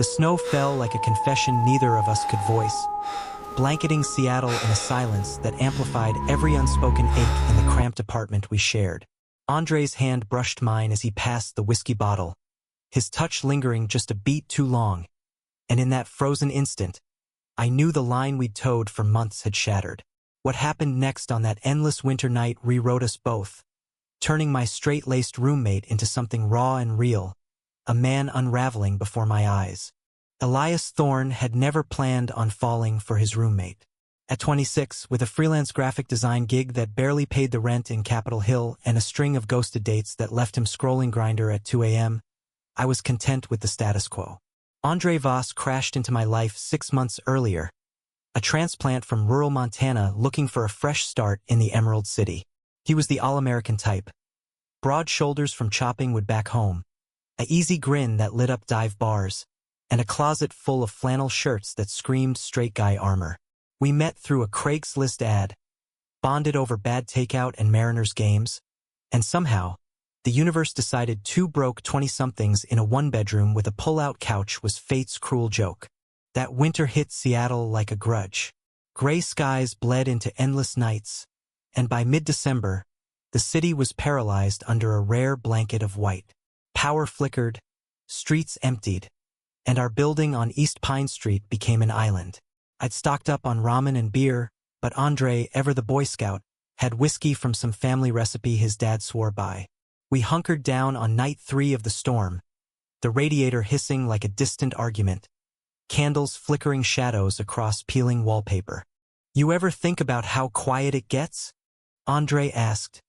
The snow fell like a confession neither of us could voice, blanketing Seattle in a silence that amplified every unspoken ache in the cramped apartment we shared. Andre's hand brushed mine as he passed the whiskey bottle, his touch lingering just a beat too long, and in that frozen instant, I knew the line we'd towed for months had shattered. What happened next on that endless winter night rewrote us both, turning my straight-laced roommate into something raw and real, a man unraveling before my eyes. Elias Thorne had never planned on falling for his roommate. At 26, with a freelance graphic design gig that barely paid the rent in Capitol Hill and a string of ghosted dates that left him scrolling Grindr at 2 a.m., I was content with the status quo. Andre Voss crashed into my life 6 months earlier, a transplant from rural Montana looking for a fresh start in the Emerald City. He was the all-American type. Broad shoulders from chopping wood back home, an easy grin that lit up dive bars, and a closet full of flannel shirts that screamed straight guy armor. We met through a Craigslist ad, bonded over bad takeout and Mariners games, and somehow, the universe decided 2 broke 20-somethings in a one-bedroom with a pull-out couch was fate's cruel joke. That winter hit Seattle like a grudge. Gray skies bled into endless nights, and by mid-December, the city was paralyzed under a rare blanket of white. Power flickered, streets emptied, and our building on East Pine Street became an island. I'd stocked up on ramen and beer, but Andre, ever the Boy Scout, had whiskey from some family recipe his dad swore by. We hunkered down on night 3 of the storm, the radiator hissing like a distant argument, candles flickering shadows across peeling wallpaper. "You ever think about how quiet it gets?" Andre asked,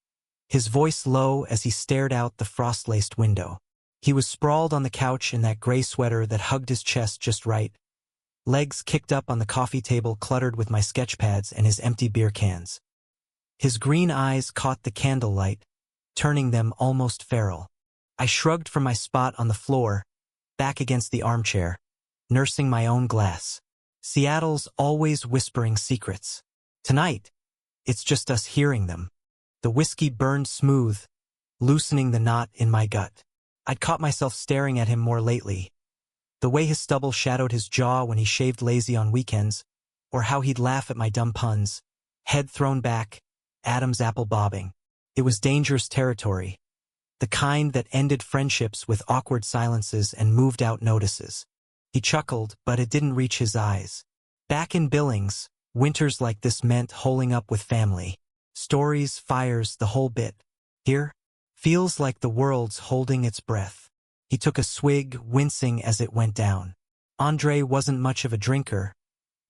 his voice low as he stared out the frost-laced window. He was sprawled on the couch in that gray sweater that hugged his chest just right, legs kicked up on the coffee table cluttered with my sketch pads and his empty beer cans. His green eyes caught the candlelight, turning them almost feral. I shrugged from my spot on the floor, back against the armchair, nursing my own glass. Seattle's always whispering secrets. Tonight, it's just us hearing them. The whiskey burned smooth, loosening the knot in my gut. I'd caught myself staring at him more lately. The way his stubble shadowed his jaw when he shaved lazy on weekends, or how he'd laugh at my dumb puns, head thrown back, Adam's apple bobbing. It was dangerous territory, the kind that ended friendships with awkward silences and moved out notices. He chuckled, but it didn't reach his eyes. Back in Billings, winters like this meant holing up with family. Stories, fires, the whole bit. Here, feels like the world's holding its breath. He took a swig, wincing as it went down. Andre wasn't much of a drinker,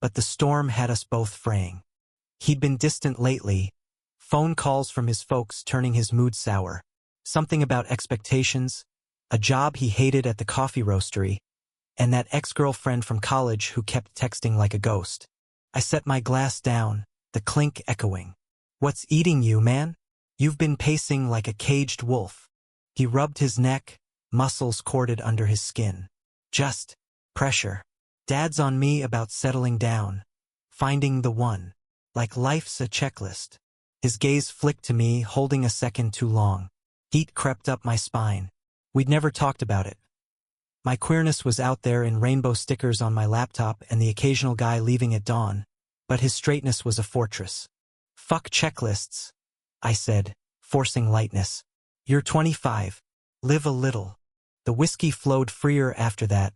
but the storm had us both fraying. He'd been distant lately, phone calls from his folks turning his mood sour. Something about expectations, a job he hated at the coffee roastery, and that ex-girlfriend from college who kept texting like a ghost. I set my glass down, the clink echoing. "What's eating you, man? You've been pacing like a caged wolf." He rubbed his neck, muscles corded under his skin. "Just pressure. Dad's on me about settling down, finding the one. Like life's a checklist." His gaze flicked to me, holding a second too long. Heat crept up my spine. We'd never talked about it. My queerness was out there in rainbow stickers on my laptop and the occasional guy leaving at dawn, but his straightness was a fortress. "Fuck checklists," I said, forcing lightness. "You're 25. Live a little." The whiskey flowed freer after that,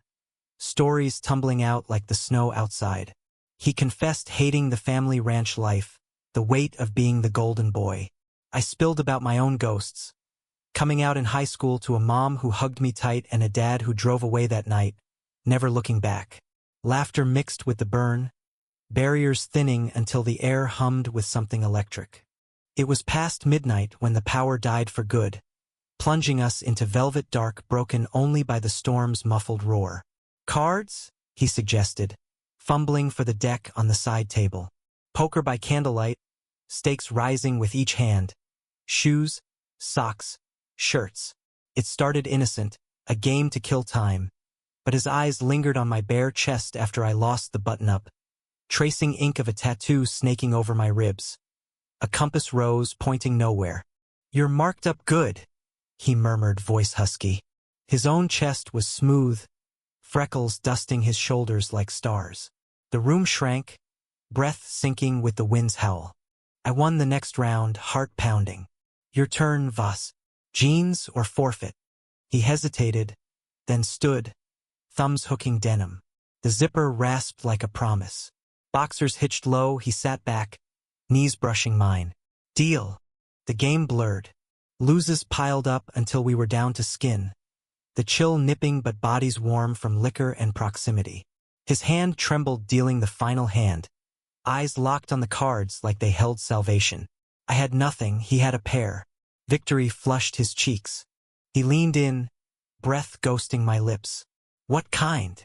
stories tumbling out like the snow outside. He confessed hating the family ranch life, the weight of being the golden boy. I spilled about my own ghosts. Coming out in high school to a mom who hugged me tight and a dad who drove away that night, never looking back. Laughter mixed with the burn, barriers thinning until the air hummed with something electric. It was past midnight when the power died for good, plunging us into velvet dark broken only by the storm's muffled roar. "Cards?" he suggested, fumbling for the deck on the side table. Poker by candlelight, stakes rising with each hand. Shoes, socks, shirts. It started innocent, a game to kill time, but his eyes lingered on my bare chest after I lost the button-up, tracing ink of a tattoo snaking over my ribs. A compass rose, pointing nowhere. "You're marked up good," he murmured, voice husky. His own chest was smooth, freckles dusting his shoulders like stars. The room shrank, breath sinking with the wind's howl. I won the next round, heart pounding. Your turn, Vas. Jeans or forfeit? He hesitated, then stood, thumbs hooking denim. The zipper rasped like a promise. Boxers hitched low, he sat back, knees brushing mine. Deal. The game blurred. Loses piled up until we were down to skin. The chill nipping but bodies warm from liquor and proximity. His hand trembled, dealing the final hand. Eyes locked on the cards like they held salvation. I had nothing, he had a pair. Victory flushed his cheeks. He leaned in, breath ghosting my lips. What kind?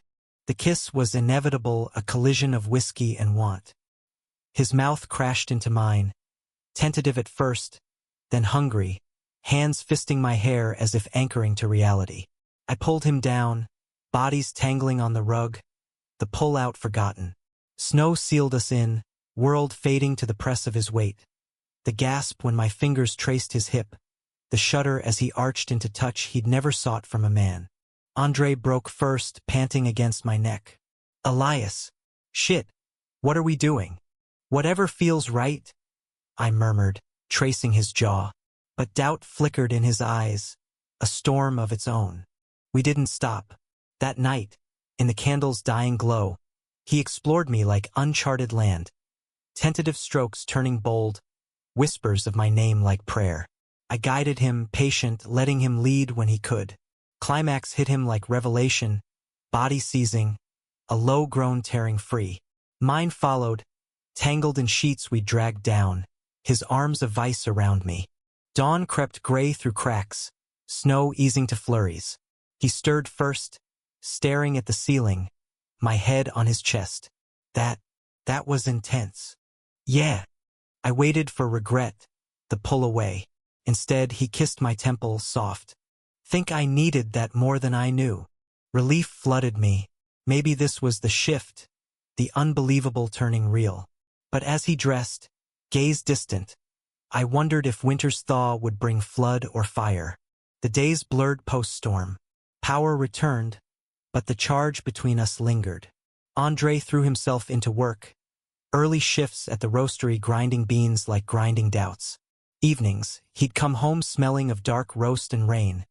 The kiss was inevitable, a collision of whiskey and want. His mouth crashed into mine, tentative at first, then hungry, hands fisting my hair as if anchoring to reality. I pulled him down, bodies tangling on the rug, the pull-out forgotten. Snow sealed us in, world fading to the press of his weight. The gasp when my fingers traced his hip, the shudder as he arched into touch he'd never sought from a man. Andre broke first, panting against my neck. Elias. Shit. What are we doing? Whatever feels right, I murmured, tracing his jaw. But doubt flickered in his eyes, a storm of its own. We didn't stop. That night, in the candle's dying glow, he explored me like uncharted land. Tentative strokes turning bold, whispers of my name like prayer. I guided him, patient, letting him lead when he could. Climax hit him like revelation, body seizing, a low groan tearing free. Mine followed, tangled in sheets we dragged down, his arms a vice around me. Dawn crept gray through cracks, snow easing to flurries. He stirred first, staring at the ceiling, my head on his chest. That was intense. Yeah. I waited for regret, the pull away. Instead, he kissed my temple, soft. Think I needed that more than I knew. Relief flooded me. Maybe this was the shift, the unbelievable turning real. But as he dressed, gaze distant, I wondered if winter's thaw would bring flood or fire. The days blurred post-storm. Power returned, but the charge between us lingered. Andre threw himself into work. Early shifts at the roastery, grinding beans like grinding doubts. Evenings, he'd come home smelling of dark roast and rain,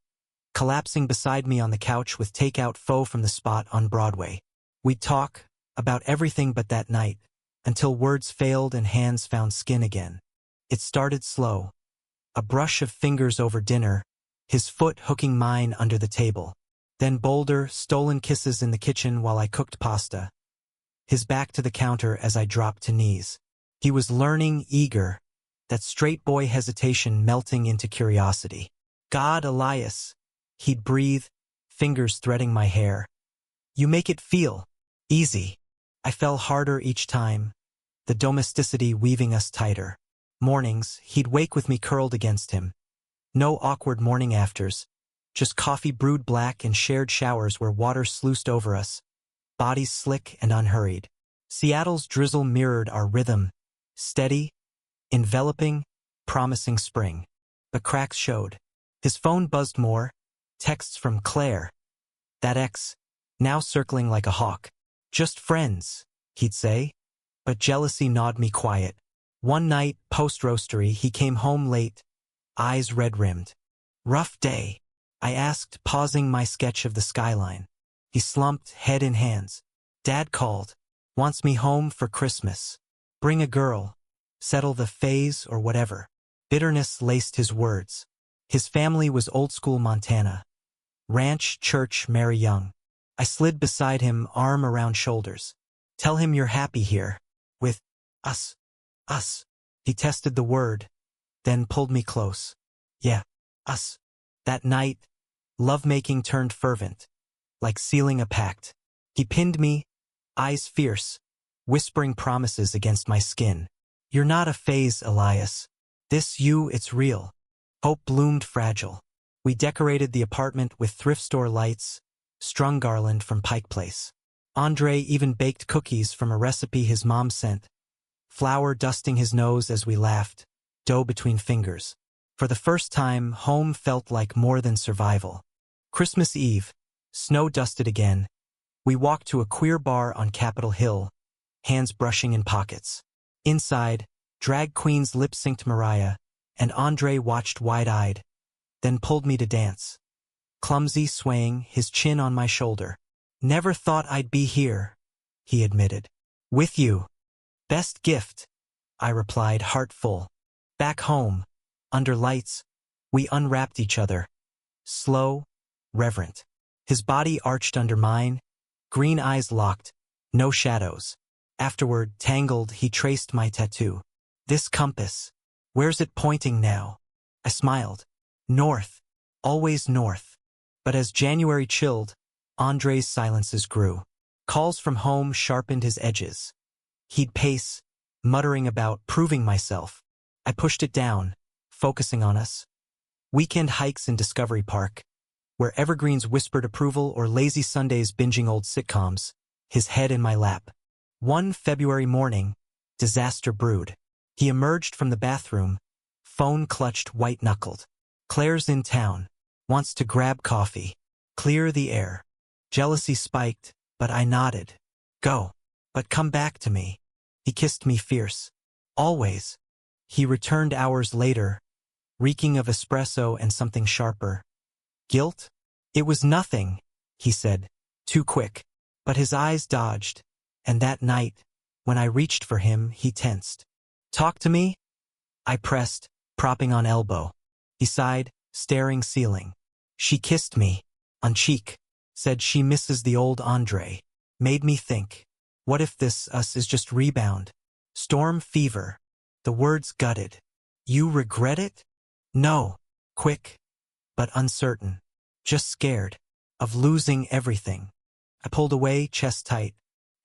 collapsing beside me on the couch with takeout pho from the spot on Broadway. We'd talk about everything but that night, until words failed and hands found skin again. It started slow. A brush of fingers over dinner, his foot hooking mine under the table. Then bolder, stolen kisses in the kitchen while I cooked pasta. His back to the counter as I dropped to knees. He was learning, eager, that straight boy hesitation melting into curiosity. God, Elias. He'd breathe, fingers threading my hair. You make it feel easy. I fell harder each time, the domesticity weaving us tighter. Mornings, he'd wake with me curled against him. No awkward morning afters, just coffee brewed black and shared showers where water sluiced over us, bodies slick and unhurried. Seattle's drizzle mirrored our rhythm, steady, enveloping, promising spring. But cracks showed. His phone buzzed more, texts from Claire. That ex, now circling like a hawk. Just friends, he'd say, but jealousy gnawed me quiet. One night, post-roastery, he came home late, eyes red-rimmed. Rough day, I asked, pausing my sketch of the skyline. He slumped, head in hands. Dad called. Wants me home for Christmas. Bring a girl. Settle the phase or whatever. Bitterness laced his words. His family was old-school Montana. Ranch, church, marry young. I slid beside him, arm around shoulders. Tell him you're happy here. With us. Us. He tested the word, then pulled me close. Yeah, us. That night, lovemaking turned fervent, like sealing a pact. He pinned me, eyes fierce, whispering promises against my skin. You're not a phase, Elias. This you, it's real. Hope bloomed fragile. We decorated the apartment with thrift store lights, strung garland from Pike Place. Andre even baked cookies from a recipe his mom sent, flour dusting his nose as we laughed, dough between fingers. For the first time, home felt like more than survival. Christmas Eve, snow dusted again, We walked to a queer bar on Capitol Hill, hands brushing in pockets. Inside, drag queens lip-synced Mariah, and Andre watched wide-eyed, then pulled me to dance. Clumsy, swaying, his chin on my shoulder. "Never thought I'd be here," he admitted. "With you. Best gift," I replied, heart full. Back home, under lights, we unwrapped each other. Slow, reverent. His body arched under mine, green eyes locked, no shadows. Afterward, tangled, he traced my tattoo. "This compass. Where's it pointing now?" I smiled. "North. Always north." But as January chilled, Andre's silences grew. Calls from home sharpened his edges. He'd pace, muttering about proving myself. I pushed it down, focusing on us. Weekend hikes in Discovery Park, where evergreens whispered approval, or lazy Sundays binging old sitcoms, his head in my lap. One February morning, disaster brewed. He emerged from the bathroom, phone clutched, white-knuckled. "Claire's in town. Wants to grab coffee. Clear the air." Jealousy spiked, but I nodded. "Go. But come back to me." He kissed me fierce. "Always." He returned hours later, reeking of espresso and something sharper. "Guilt?" "It was nothing," he said, too quick. But his eyes dodged, and that night, when I reached for him, he tensed. "Talk to me?" I pressed, propping on elbow. He sighed, staring ceiling. "She kissed me, on cheek, said she misses the old Andre." Made me think, what if this us is just rebound? Storm fever. The words gutted. "You regret it?" "No." Quick, but uncertain. Just scared. Of losing everything. I pulled away, chest tight.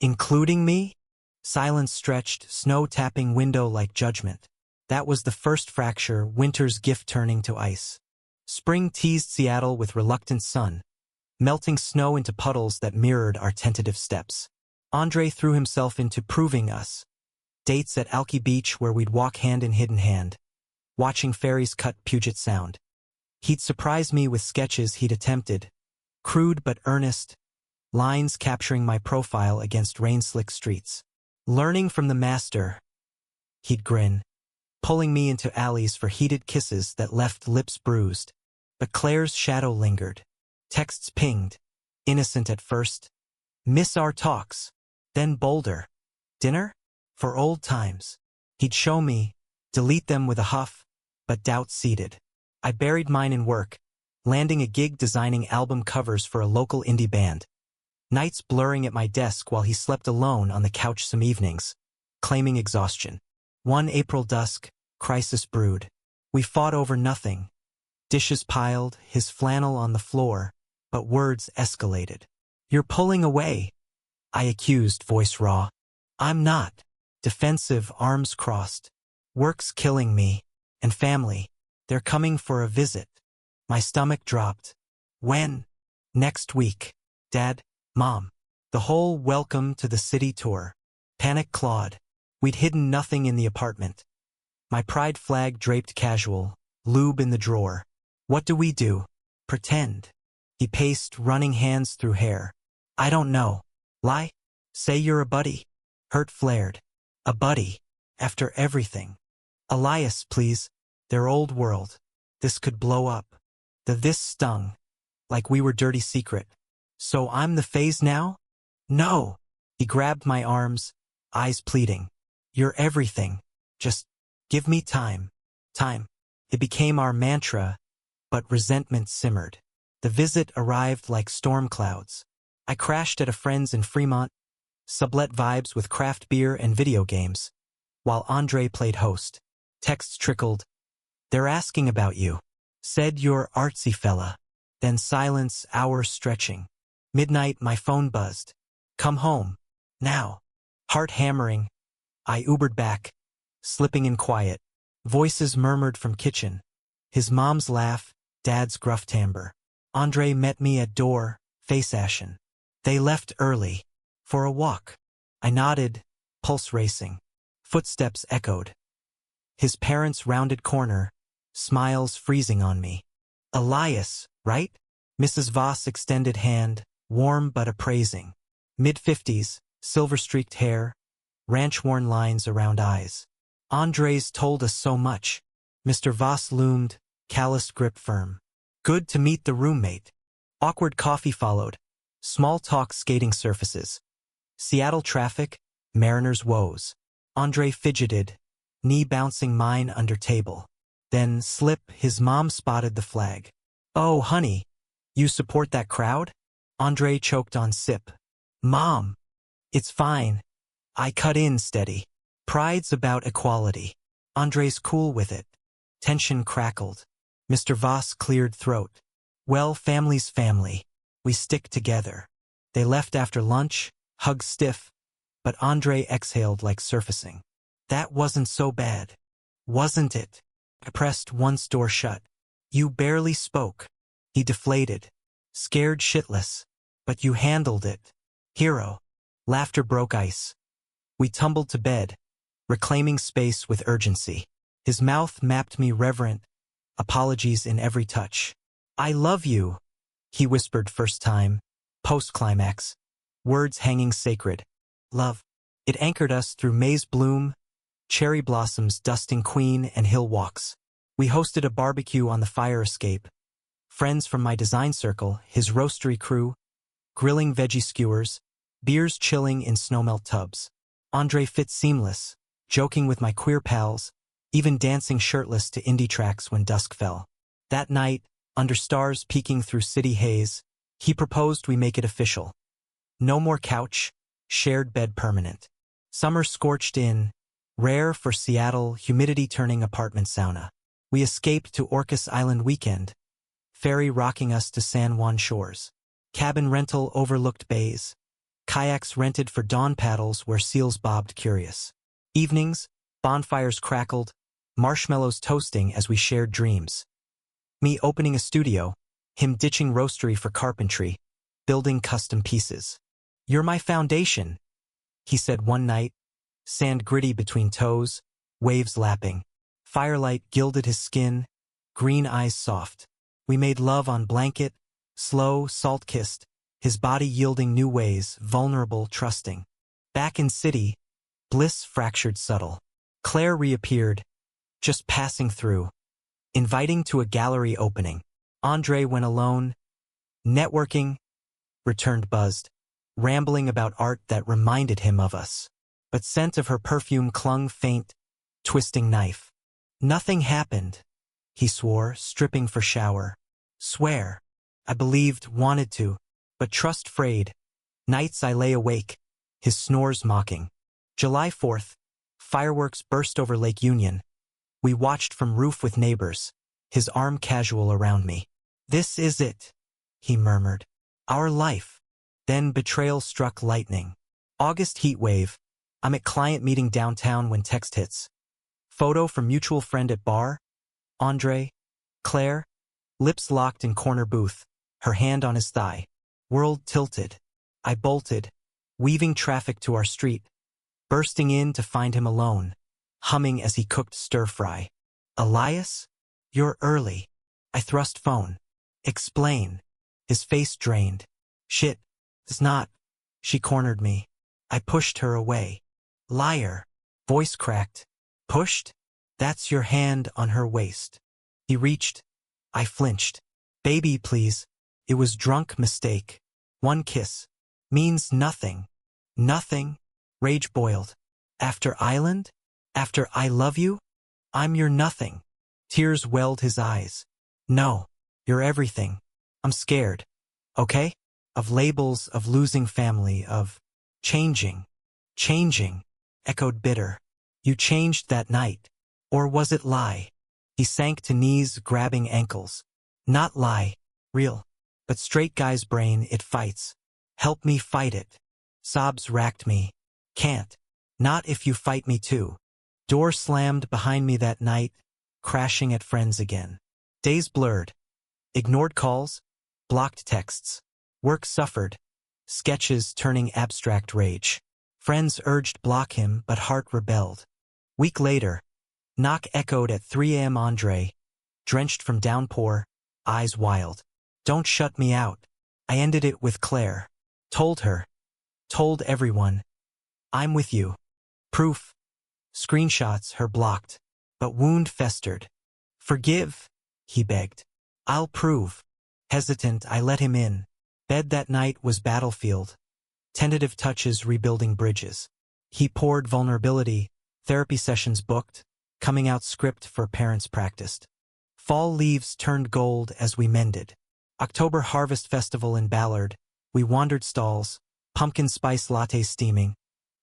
"Including me?" Silence stretched, snow tapping window like judgment. That was the first fracture, winter's gift turning to ice. Spring teased Seattle with reluctant sun, melting snow into puddles that mirrored our tentative steps. Andre threw himself into proving us. Dates at Alki Beach where we'd walk hand in hand, watching ferries cut Puget Sound. He'd surprise me with sketches he'd attempted, crude but earnest, lines capturing my profile against rain-slick streets. "Learning from the master," he'd grin, pulling me into alleys for heated kisses that left lips bruised. But Claire's shadow lingered. Texts pinged, innocent at first. "Miss our talks." Then bolder. "Dinner? For old times." He'd show me, delete them with a huff, but doubt seeded. I buried mine in work, landing a gig designing album covers for a local indie band. Nights blurring at my desk while he slept alone on the couch some evenings, claiming exhaustion. One April dusk, crisis brewed. We fought over nothing. Dishes piled, his flannel on the floor, but words escalated. "You're pulling away," I accused, voice raw. "I'm not." Defensive, arms crossed. "Work's killing me. And family. They're coming for a visit." My stomach dropped. "When?" "Next week. Dad, Mom." The whole welcome to the city tour. Panic clawed. We'd hidden nothing in the apartment. My pride flag draped casual, lube in the drawer. "What do we do?" "Pretend." He paced, running hands through hair. "I don't know." "Lie? Say you're a buddy." Hurt flared. "A buddy? After everything?" "Elias, please. Their old world. This could blow up." The "this" stung, like we were dirty secret. "So I'm the phase now?" "No." He grabbed my arms, eyes pleading. "You're everything. Just give me time." Time. It became our mantra, but resentment simmered. The visit arrived like storm clouds. I crashed at a friend's in Fremont, sublet vibes with craft beer and video games, while Andre played host. Texts trickled. "They're asking about you. Said you're artsy fella." Then silence, hours stretching. Midnight, my phone buzzed. "Come home. Now." Heart hammering. I Ubered back, slipping in quiet. Voices murmured from kitchen. His mom's laugh, Dad's gruff timbre. Andre met me at door, face ashen. They left early. For a walk. I nodded, pulse racing. Footsteps echoed. His parents' rounded corner, smiles freezing on me. "Elias, right?" Mrs. Voss extended hand, warm but appraising. Mid-50s, silver-streaked hair, ranch-worn lines around eyes. Andres told us so much. Mr. Voss loomed, calloused grip firm. Good to meet the roommate. Awkward coffee followed. Small talk skating surfaces. Seattle traffic, Mariners' woes. Andre fidgeted, knee bouncing mine under table. Then, slip, his mom spotted the flag. Oh, honey, you support that crowd? Andre choked on sip. Mom, it's fine. I cut in steady. Pride's about equality. Andre's cool with it. Tension crackled. Mr. Voss cleared throat. Well, family's family. We stick together. They left after lunch, hugged stiff, but Andre exhaled like surfacing. That wasn't so bad. Wasn't it? I pressed once door shut. You barely spoke. He deflated. Scared shitless. But you handled it. Hero. Laughter broke ice. We tumbled to bed, reclaiming space with urgency. His mouth mapped me reverent, apologies in every touch. I love you, he whispered first time, post-climax, words hanging sacred. Love. It anchored us through May's bloom, cherry blossoms dusting Queen and Hill walks. We hosted a barbecue on the fire escape. Friends from my design circle, his roastery crew, grilling veggie skewers, beers chilling in snowmelt tubs. Andre fit seamless, joking with my queer pals, even dancing shirtless to indie tracks when dusk fell. That night, under stars peeking through city haze, he proposed we make it official. No more couch, shared bed permanent. Summer scorched in, rare for Seattle, humidity-turning apartment sauna. We escaped to Orcas Island weekend, ferry rocking us to San Juan shores. Cabin rental overlooked bays. Kayaks rented for dawn paddles where seals bobbed curious. Evenings, bonfires crackled, marshmallows toasting as we shared dreams. Me opening a studio, him ditching roastery for carpentry, building custom pieces. You're my foundation, he said one night, sand gritty between toes, waves lapping. Firelight gilded his skin, green eyes soft. We made love on blanket, slow, salt-kissed, his body yielding new ways, vulnerable, trusting. Back in city, bliss fractured subtle. Claire reappeared, just passing through, inviting to a gallery opening. Andre went alone, networking, returned buzzed, rambling about art that reminded him of us. But scent of her perfume clung faint, twisting knife. Nothing happened, he swore, stripping for shower. Swear. I believed, wanted to, but trust frayed. Nights I lay awake, his snores mocking. July 4th, fireworks burst over Lake Union. We watched from roof with neighbors, his arm casual around me. This is it, he murmured. Our life. Then betrayal struck lightning. August heat wave. I'm at client meeting downtown when text hits. Photo from mutual friend at bar. Andre. Claire. Lips locked in corner booth, her hand on his thigh. World tilted. I bolted, weaving traffic to our street, bursting in to find him alone, humming as he cooked stir-fry. Elias? You're early. I thrust phone. Explain. His face drained. Shit. It's not. She cornered me. I pushed her away. Liar. Voice cracked. Pushed? That's your hand on her waist. He reached. I flinched. Baby, please. It was drunk mistake. One kiss. Means nothing. Nothing. Rage boiled. After Island? After I love you? I'm your nothing. Tears welled his eyes. No. You're everything. I'm scared. Okay? Of labels, of losing family, of changing. Changing. Echoed bitter. You changed that night. Or was it lie? He sank to knees, grabbing ankles. Not lie. Real. But straight guy's brain, it fights. Help me fight it. Sobs racked me. Can't. Not if you fight me too. Door slammed behind me that night, crashing at friends again. Days blurred. Ignored calls. Blocked texts. Work suffered. Sketches turning abstract rage. Friends urged block him, but heart rebelled. Week later. Knock echoed at 3 a.m. Andre, drenched from downpour, eyes wild. Don't shut me out. I ended it with Claire. Told her. Told everyone. I'm with you. Proof. Screenshots her blocked. But wound festered. Forgive, he begged. I'll prove. Hesitant, I let him in. Bed that night was battlefield. Tentative touches rebuilding bridges. He poured vulnerability, therapy sessions booked, coming out script for parents practiced. Fall leaves turned gold as we mended. October harvest festival in Ballard, we wandered stalls, pumpkin spice latte steaming.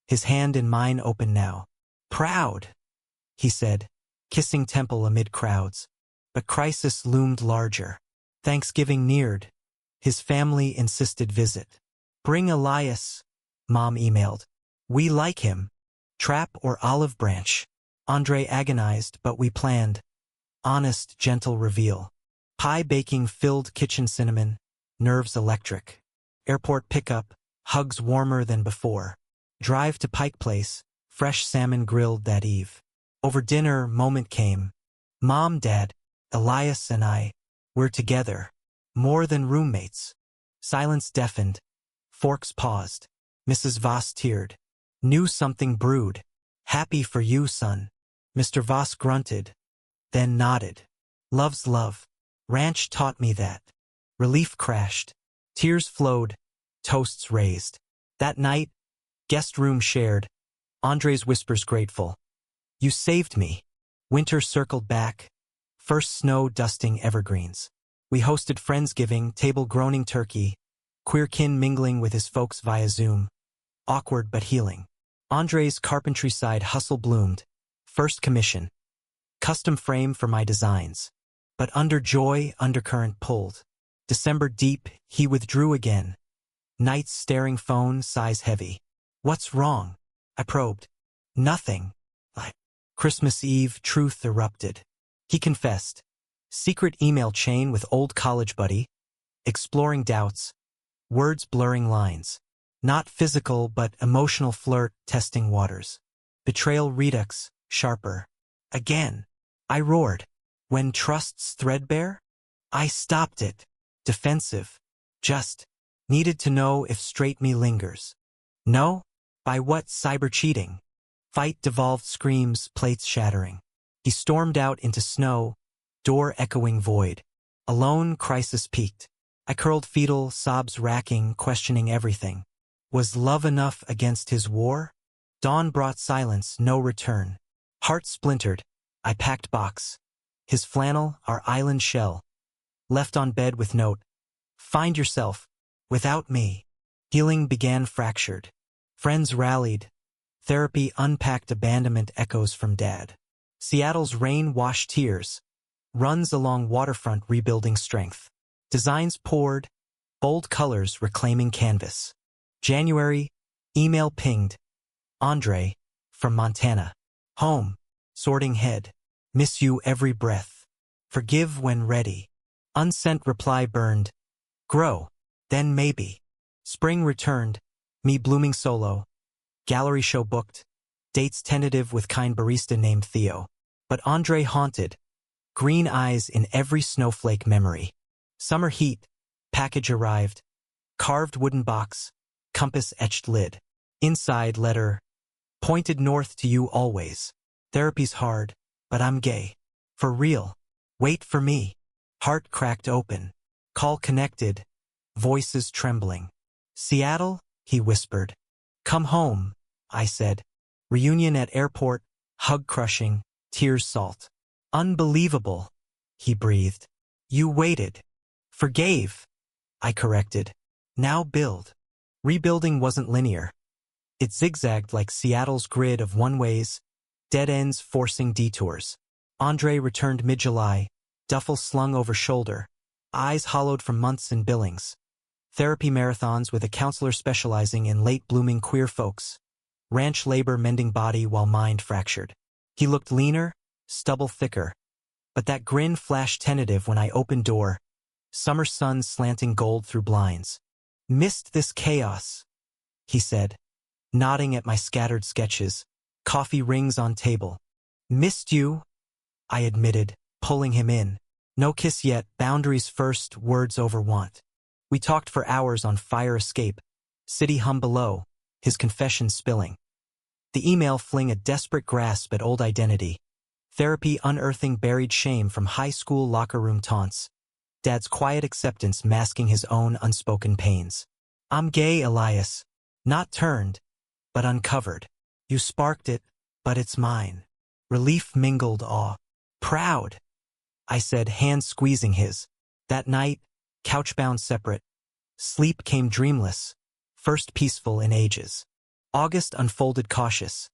His hand in mine open now. Proud, he said, kissing temple amid crowds. But crisis loomed larger. Thanksgiving neared. His family insisted visit. Bring Elias, Mom emailed. We like him. Trap or olive branch. Andre agonized, but we planned. Honest, gentle reveal. Pie baking filled kitchen cinnamon, nerves electric. Airport pickup, hugs warmer than before. Drive to Pike Place, fresh salmon grilled that eve. Over dinner, moment came. Mom, Dad, Elias and I, we're together. More than roommates. Silence deafened. Forks paused. Mrs. Voss teared. Knew something brewed. Happy for you, son. Mr. Voss grunted, then nodded. Love's love. Ranch taught me that. Relief crashed. Tears flowed. Toasts raised. That night, guest room shared. Andre's whispers grateful. You saved me. Winter circled back. First snow dusting evergreens. We hosted Friendsgiving, table groaning turkey. Queer kin mingling with his folks via Zoom. Awkward but healing. Andre's carpentry side hustle bloomed. First commission. Custom frame for my designs. But under joy, undercurrent pulled. December deep, he withdrew again. Nights staring phone, size heavy. What's wrong? I probed. Nothing. Christmas Eve, truth erupted. He confessed. Secret email chain with old college buddy. Exploring doubts. Words blurring lines. Not physical but emotional flirt, testing waters. Betrayal redux, sharper. Again. I roared. When trust's threadbare? I stopped it. Defensive. Just. Needed to know if straight me lingers. No? By what cyber cheating? Fight devolved screams, plates shattering. He stormed out into snow, door echoing void. Alone, crisis peaked. I curled fetal, sobs racking, questioning everything. Was love enough against his war? Dawn brought silence, no return. Heart splintered. I packed box. His flannel, our island shell. Left on bed with note. Find yourself. Without me. Healing began fractured. Friends rallied. Therapy unpacked abandonment echoes from Dad. Seattle's rain washed tears. Runs along waterfront rebuilding strength. Designs poured. Bold colors reclaiming canvas. January. Email pinged. Andre. From Montana. Home. Sorting head. Miss you every breath. Forgive when ready. Unsent reply burned. Grow. Then maybe. Spring returned. Me blooming solo. Gallery show booked. Dates tentative with kind barista named Theo. But Andre haunted. Green eyes in every snowflake memory. Summer heat. Package arrived. Carved wooden box. Compass etched lid. Inside letter. Pointed north to you always. Therapy's hard, but I'm gay. For real. Wait for me. Heart cracked open. Call connected. Voices trembling. Seattle? He whispered. Come home, I said. Reunion at airport, hug crushing, tears salt. Unbelievable, he breathed. You waited. Forgave, I corrected. Now build. Rebuilding wasn't linear. It zigzagged like Seattle's grid of one-ways, dead ends forcing detours. Andre returned mid-July, duffel slung over shoulder, eyes hollowed from months in Billings. Therapy marathons with a counselor specializing in late-blooming queer folks. Ranch labor mending body while mind fractured. He looked leaner, stubble thicker. But that grin flashed tentative when I opened door. Summer sun slanting gold through blinds. Missed this chaos, he said, nodding at my scattered sketches. Coffee rings on table. Missed you, I admitted, pulling him in. No kiss yet, boundaries first, words over want. We talked for hours on fire escape, city hum below, his confession spilling. The email fling a desperate grasp at old identity. Therapy unearthing buried shame from high school locker room taunts. Dad's quiet acceptance masking his own unspoken pains. I'm gay, Elias. Not turned, but uncovered. You sparked it, but it's mine. Relief mingled awe. Proud, I said, hand squeezing his. That night, couch-bound separate. Sleep came dreamless, first peaceful in ages. August unfolded cautious.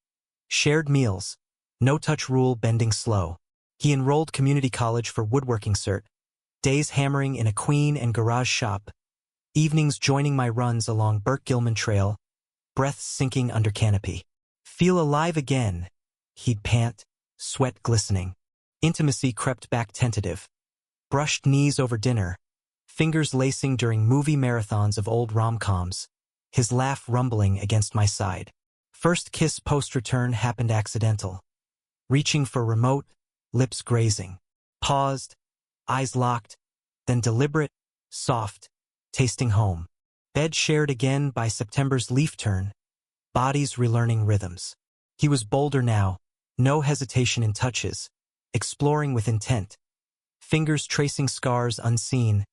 Shared meals, no-touch rule bending slow. He enrolled community college for woodworking cert. Days hammering in a queen and garage shop. Evenings joining my runs along Burke-Gilman Trail. Breaths sinking under canopy. Feel alive again, he'd pant, sweat glistening. Intimacy crept back tentative. Brushed knees over dinner, fingers lacing during movie marathons of old rom-coms, his laugh rumbling against my side. First kiss post-return happened accidental. Reaching for remote, lips grazing. Paused, eyes locked, then deliberate, soft, tasting home. Bed shared again by September's leaf turn, bodies relearning rhythms. He was bolder now, no hesitation in touches, exploring with intent. Fingers tracing scars unseen,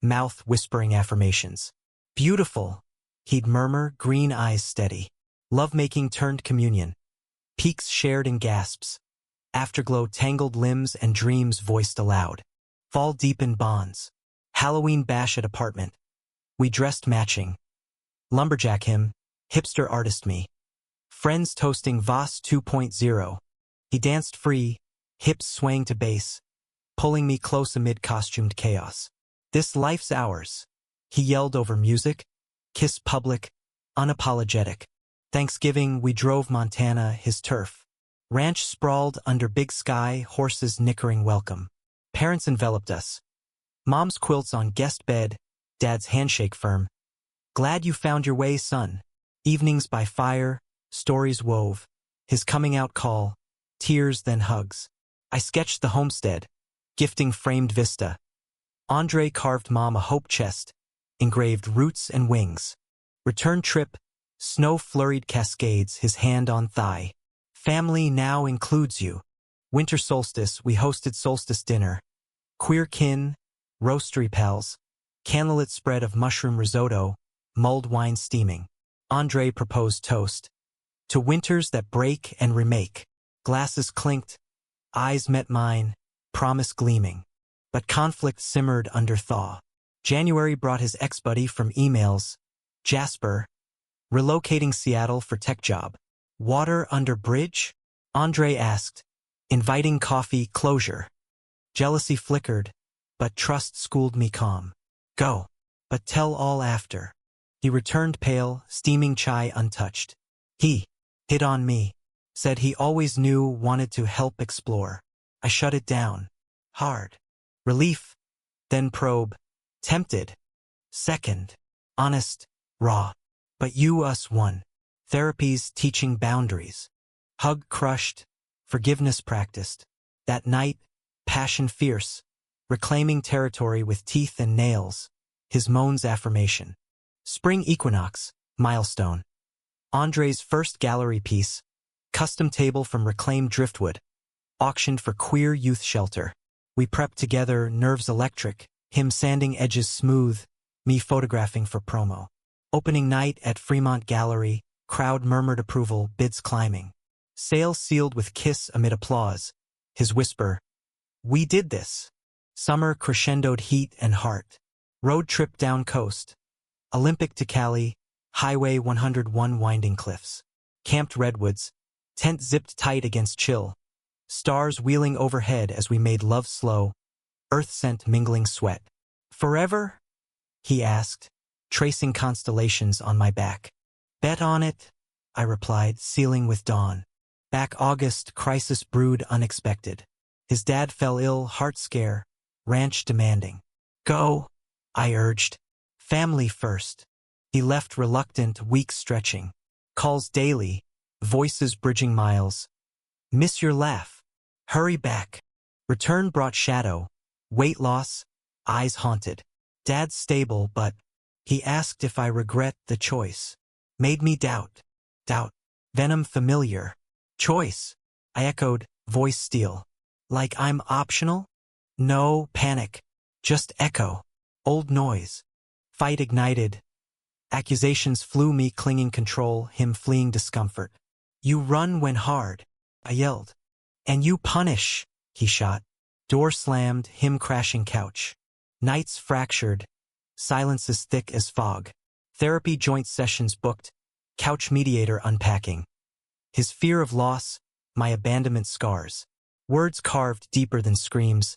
mouth whispering affirmations. Beautiful, he'd murmur, green eyes steady. Lovemaking turned communion. Peaks shared in gasps. Afterglow tangled limbs and dreams voiced aloud. Fall deepened bonds. Halloween bash at apartment. We dressed matching. Lumberjack him, hipster artist me. Friends toasting Voss 2.0. He danced free, hips swaying to bass, pulling me close amid costumed chaos. This life's ours. He yelled over music, kiss public, unapologetic. Thanksgiving we drove Montana, his turf. Ranch sprawled under big sky, horses nickering welcome. Parents enveloped us. Mom's quilts on guest bed, Dad's handshake firm. Glad you found your way, son. Evenings by fire, stories wove. His coming out call, tears then hugs. I sketched the homestead, gifting framed vista. Andre carved Mom a hope chest, engraved roots and wings. Return trip, snow-flurried cascades, his hand on thigh. Family now includes you. Winter solstice, we hosted solstice dinner. Queer kin, roastery pals, candlelit spread of mushroom risotto, mulled wine steaming. Andre proposed toast. To winters that break and remake. Glasses clinked, eyes met mine, promise gleaming. But conflict simmered under thaw. January brought his ex-buddy from emails. Jasper, relocating Seattle for tech job. Water under bridge? Andre asked, inviting coffee closure. Jealousy flickered, but trust schooled me calm. Go, but tell all after. He returned pale, steaming chai untouched. He hit on me, said he always knew, wanted to help explore. I shut it down. Hard. Relief, then probe. Tempted. Second. Honest, raw. But you, us, one. Therapies teaching boundaries. Hug crushed, forgiveness practiced. That night, passion fierce, reclaiming territory with teeth and nails. His moans affirmation. Spring equinox, milestone. Andre's first gallery piece, custom table from reclaimed driftwood, auctioned for queer youth shelter. We prepped together, nerves electric, him sanding edges smooth, me photographing for promo. Opening night at Fremont Gallery, crowd murmured approval, bids climbing. Sale sealed with kiss amid applause. His whisper, we did this. Summer crescendoed heat and heart. Road trip down coast. Olympic to Cali, Highway 101 winding cliffs. Camped redwoods, tent zipped tight against chill. Stars wheeling overhead as we made love slow, earth scent mingling sweat. Forever? He asked, tracing constellations on my back. Bet on it, I replied, sealing with dawn. Back August, crisis brewed unexpected. His dad fell ill, heart scare, ranch demanding. Go, I urged. Family first. He left reluctant, weeks stretching. Calls daily, voices bridging miles. Miss your laugh. Hurry back. Return brought shadow, weight loss, eyes haunted. Dad's stable, but he asked if I regret the choice. Made me doubt. Doubt. Venom familiar. Choice. I echoed, voice steel. Like I'm optional? No, panic. Just echo. Old noise. Fight ignited. Accusations flew, me clinging control, him fleeing discomfort. You run when hard, I yelled. And you punish, he shot. Door slammed, him crashing couch. Nights fractured. Silences thick as fog. Therapy joint sessions booked. Couch mediator unpacking. His fear of loss, my abandonment scars. Words carved deeper than screams.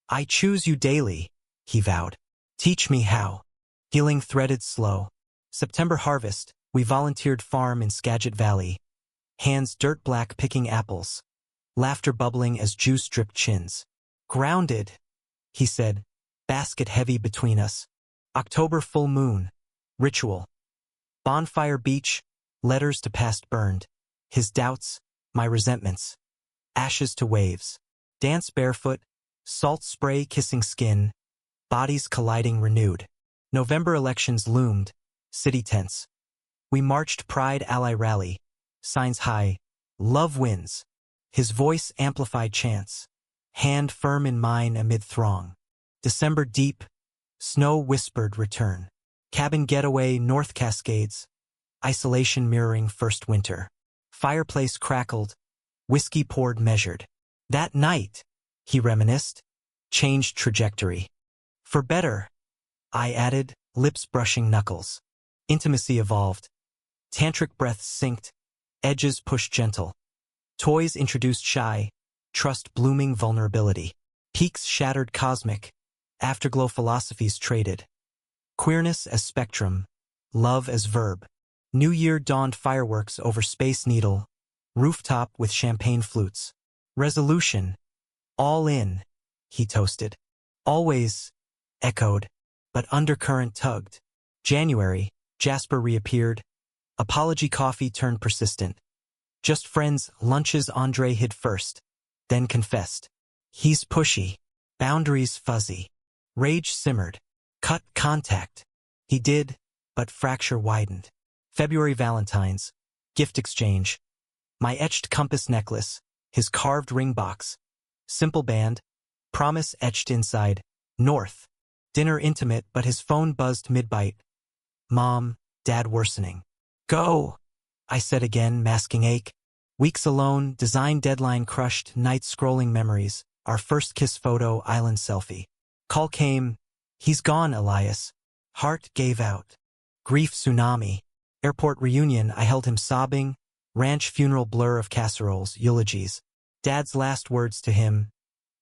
I choose you daily, he vowed. Teach me how. Healing threaded slow. September harvest, we volunteered farm in Skagit Valley. Hands dirt black picking apples. Laughter bubbling as juice dripped chins. Grounded, he said, basket heavy between us. October full moon. Ritual. Bonfire beach, letters to past burned. His doubts, my resentments. Ashes to waves. Dance barefoot, salt spray kissing skin. Bodies colliding renewed. November elections loomed. City tense. We marched Pride Ally Rally. Signs high. Love wins. His voice amplified chants. Hand firm in mine amid throng. December deep. Snow whispered return. Cabin getaway North Cascades. Isolation mirroring first winter. Fireplace crackled. Whiskey poured measured. That night, he reminisced, changed trajectory. For better, I added, lips brushing knuckles. Intimacy evolved. Tantric breaths synced. Edges pushed gentle. Toys introduced shy. Trust blooming vulnerability. Peaks shattered cosmic. Afterglow philosophies traded. Queerness as spectrum. Love as verb. New Year dawned fireworks over Space Needle. Rooftop with champagne flutes. Resolution. All in, he toasted. Always, echoed, but undercurrent tugged. January, Jasper reappeared. Apology coffee turned persistent. Just friends, lunches Andre hid first. Then confessed. He's pushy. Boundaries fuzzy. Rage simmered. Cut contact. He did, but fracture widened. February Valentine's. Gift exchange. My etched compass necklace. His carved ring box. Simple band. Promise etched inside. North. Dinner intimate, but his phone buzzed mid-bite. Mom, Dad worsening. Go, I said again, masking ache. Weeks alone, design deadline crushed, nights scrolling memories. Our first kiss photo, island selfie. Call came. He's gone, Elias. Heart gave out. Grief tsunami. Airport reunion, I held him sobbing. Ranch funeral blur of casseroles, eulogies. Dad's last words to him.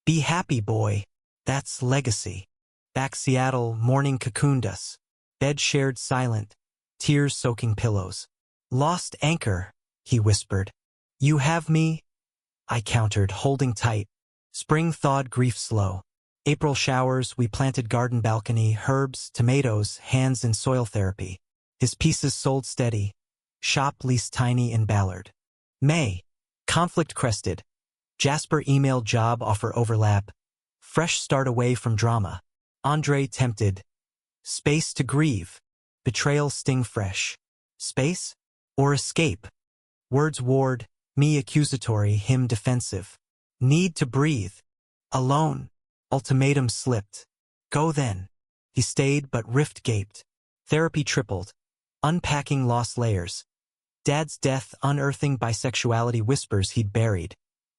Be happy, boy. That's legacy. Back Seattle, morning cocooned us. Bed shared silent. Tears soaking pillows. Lost anchor, he whispered. You have me? I countered, holding tight. Spring thawed grief slow. April showers, we planted garden balcony, herbs, tomatoes, hands in soil therapy. His pieces sold steady. Shop leased tiny in Ballard. May. Conflict crested. Jasper emailed job offer overlap. Fresh start away from drama. Andre tempted. Space to grieve. Betrayal sting fresh. Space? Or escape? Words ward, me accusatory, him defensive. Need to breathe. Alone. Ultimatum slipped. Go then. He stayed but rift gaped. Therapy tripled. Unpacking lost layers. Dad's death unearthing bisexuality whispers he'd buried.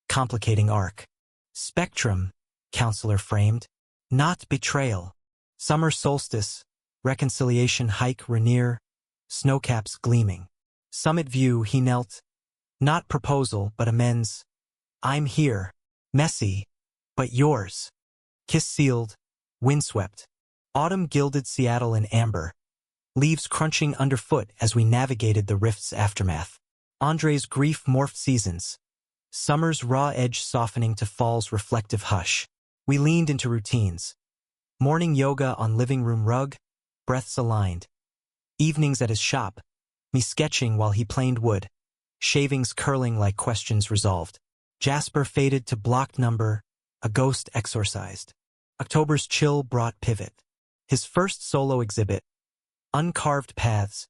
Complicating arc. Spectrum, counselor framed. Not betrayal. Summer solstice. Reconciliation hike Rainier. Snowcaps gleaming. Summit view he knelt. Not proposal but amends. I'm here. Messy. But yours. Kiss sealed. Windswept. Autumn gilded Seattle in amber. Leaves crunching underfoot as we navigated the rift's aftermath. Andre's grief morphed seasons. Summer's raw edge softening to fall's reflective hush. We leaned into routines. Morning yoga on living room rug, breaths aligned. Evenings at his shop, me sketching while he planed wood. Shavings curling like questions resolved. Jasper faded to blocked number, a ghost exorcised. October's chill brought pivot. His first solo exhibit. Uncarved paths.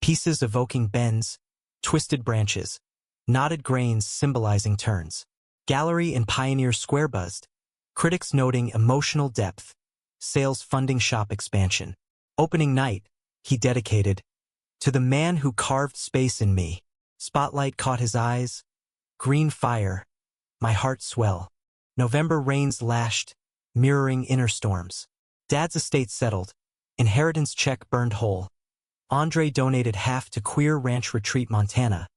Pieces evoking bends. twisted branches, knotted grains symbolizing turns. Gallery in Pioneer Square buzzed, critics noting emotional depth, sales funding shop expansion. Opening night, he dedicated, "To the man who carved space in me." Spotlight caught his eyes, green fire, my heart swell. November rains lashed, mirroring inner storms. Dad's estate settled, inheritance check burned whole. Andre donated half to Queer Ranch Retreat, Montana,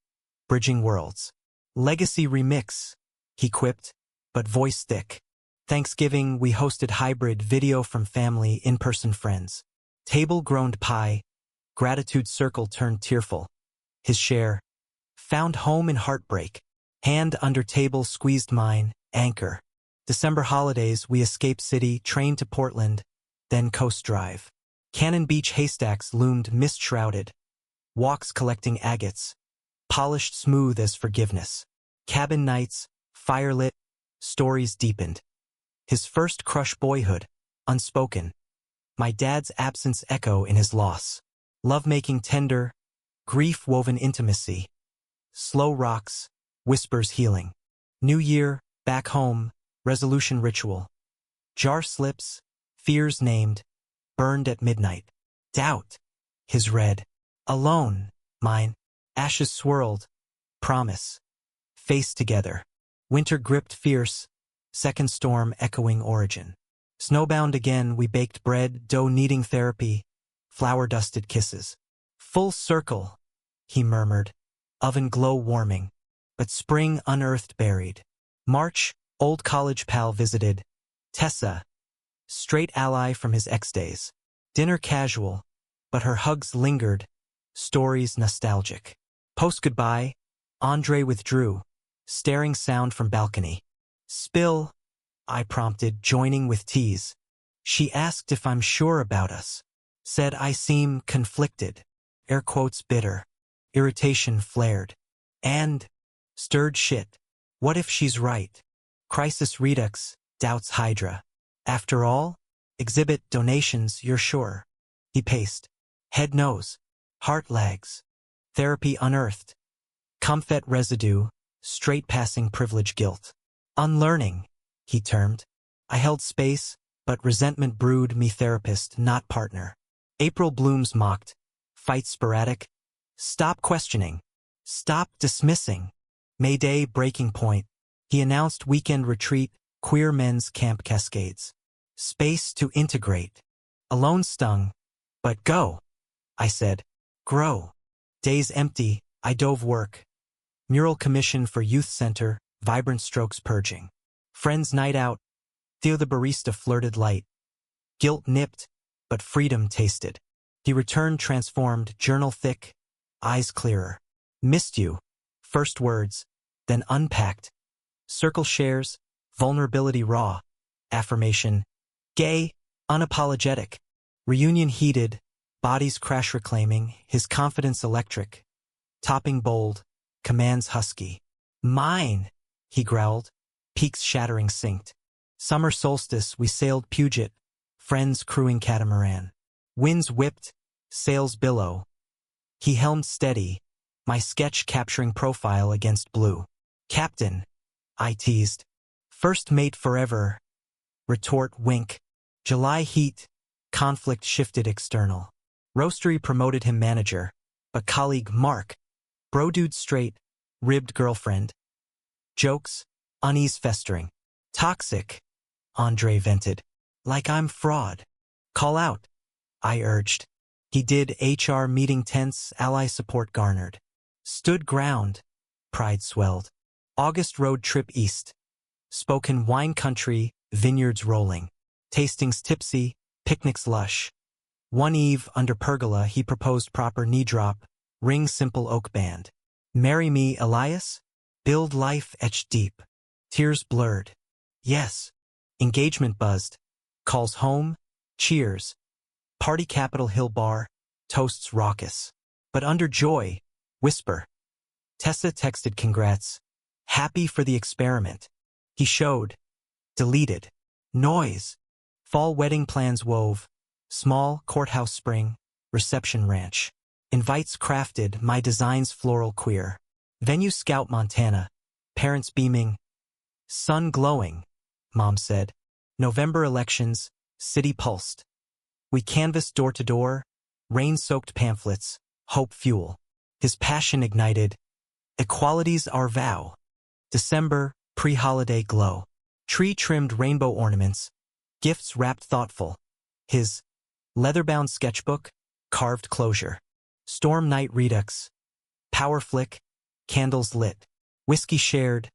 bridging worlds. Legacy remix, he quipped, but voice thick. Thanksgiving, we hosted hybrid video from family, in-person friends. Table groaned pie, gratitude circle turned tearful. His share, found home in heartbreak. Hand under table squeezed mine, anchor. December holidays, we escaped city, train to Portland, then Coast Drive. Cannon Beach haystacks loomed mist-shrouded. Walks collecting agates, polished smooth as forgiveness. Cabin nights, firelit, stories deepened. His first crush boyhood, unspoken. My dad's absence echo in his loss. Lovemaking tender, grief-woven intimacy. Slow rocks, whispers healing. New Year, back home, resolution ritual. Jar slips, fears named, burned at midnight. Doubt, his red. Alone, mine. Ashes swirled, promise. Face together. Winter gripped fierce, second storm echoing origin. Snowbound again, we baked bread, dough kneading therapy, flour-dusted kisses. Full circle, he murmured, oven glow warming, but spring unearthed buried. March, old college pal visited, Tessa, straight ally from his ex-days. Dinner casual, but her hugs lingered, stories nostalgic. Post-goodbye, Andre withdrew, staring sound from balcony. Spill, I prompted, joining with tease. She asked if I'm sure about us. Said I seem conflicted. Air quotes bitter. Irritation flared. And stirred shit. What if she's right? Crisis redux, doubts hydra. After all, exhibit donations, you're sure. He paced. Head knows. Heart lags. Therapy unearthed. Comfet residue, straight passing privilege guilt. Unlearning, he termed. I held space, but resentment brewed me therapist, not partner. April blooms mocked. Fight sporadic. Stop questioning. Stop dismissing. Mayday breaking point. He announced weekend retreat, queer men's camp Cascades. Space to integrate. Alone stung. But go. I said. Grow. Days empty, I dove work. Mural commission for youth center, vibrant strokes purging. Friends night out, Theo the barista flirted light. Guilt nipped, but freedom tasted. He returned transformed, journal thick, eyes clearer. Missed you. First words, then unpacked. Circle shares, vulnerability raw. Affirmation, gay, unapologetic. Reunion heated, bodies crash reclaiming, his confidence electric. Topping bold, commands husky. Mine, he growled, peaks shattering synced. Summer solstice, we sailed Puget, friends crewing catamaran. Winds whipped, sails billow. He helmed steady, my sketch capturing profile against blue. Captain, I teased. First mate forever. Retort wink. July heat, conflict shifted external. Roastery promoted him manager, but colleague Mark, bro dude straight, ribbed girlfriend. Jokes, unease festering. Toxic, Andre vented. Like I'm fraud. Call out, I urged. He did. HR meeting tense, ally support garnered. Stood ground, pride swelled. August road trip east. Spoken wine country, vineyards rolling. Tastings tipsy, picnics lush. One eve under pergola he proposed proper knee drop, ring simple oak band. Marry me, Elias? Build life etched deep. Tears blurred. Yes. Engagement buzzed. Calls home, cheers. Party Capitol Hill bar, toasts raucous. But under joy, whisper. Tessa texted congrats. Happy for the experiment. He showed. Deleted. Noise. Fall wedding plans wove. Small courthouse spring, reception ranch. Invites crafted, my designs floral queer. Venue Scout Montana. Parents beaming. Sun glowing, Mom said. November elections, city pulsed. We canvassed door to door, rain-soaked pamphlets, hope fuel. His passion ignited. Equality's our vow. December, pre-holiday glow. Tree-trimmed rainbow ornaments, gifts wrapped thoughtful. His leather-bound sketchbook, carved closure. Storm night redux. Power flick, candles lit. Whiskey shared,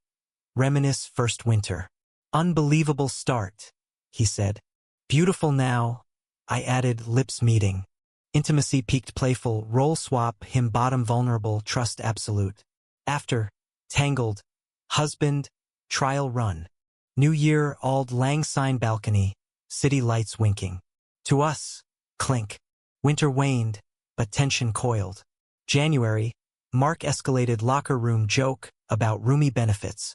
reminisce first winter. Unbelievable start, he said. Beautiful now, I added, lips meeting. Intimacy peaked playful, role swap, him bottom vulnerable, trust absolute. After, tangled, husband, trial run. New year, auld lang syne balcony, city lights winking. To us, clink. Winter waned, but tension coiled. January, Mark escalated locker room joke about roomy benefits.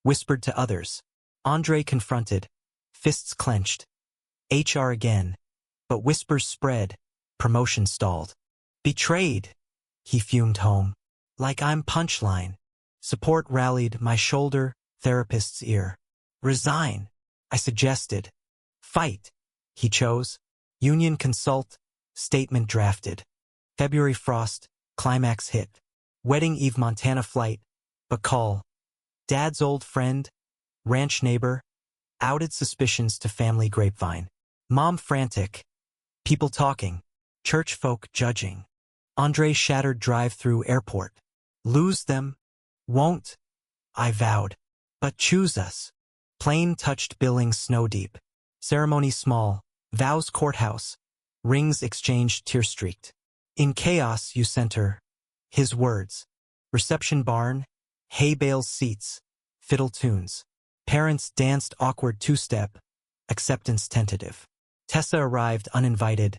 Whispered to others. Andre confronted, fists clenched. HR again. But whispers spread, promotion stalled. Betrayed, he fumed home. Like I'm punchline. Support rallied, my shoulder, therapist's ear. Resign, I suggested. Fight, he chose. Union consult, statement drafted. February frost, climax hit. Wedding Eve Montana flight, but call. Dad's old friend, ranch neighbor, outed suspicions to family grapevine. Mom frantic. People talking. Church folk judging. Andre shattered drive-through airport. Lose them? Won't, I vowed. But choose us. Plane touched billing snow deep. Ceremony small. Vows courthouse. Rings exchanged tear-streaked. In chaos you center. His words. Reception barn. Hay bales seats. Fiddle tunes. Parents danced awkward two-step. Acceptance tentative. Tessa arrived uninvited.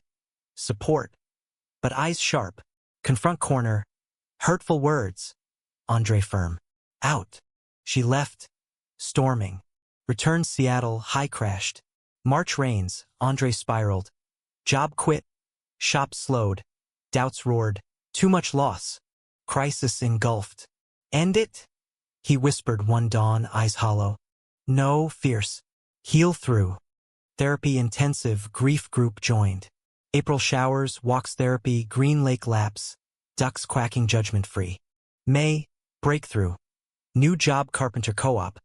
Support. But eyes sharp. Confront corner. Hurtful words. Andre firm. Out. She left. Storming. Returned Seattle, high crashed. March rains, Andre spiraled. Job quit. Shop slowed. Doubts roared. Too much loss. Crisis engulfed. End it? He whispered one dawn, eyes hollow. No, fierce. Heal through. Therapy intensive, grief group joined. April showers, walks therapy, Green Lake lapse. Ducks quacking judgment-free. May, breakthrough. New job carpenter co-op.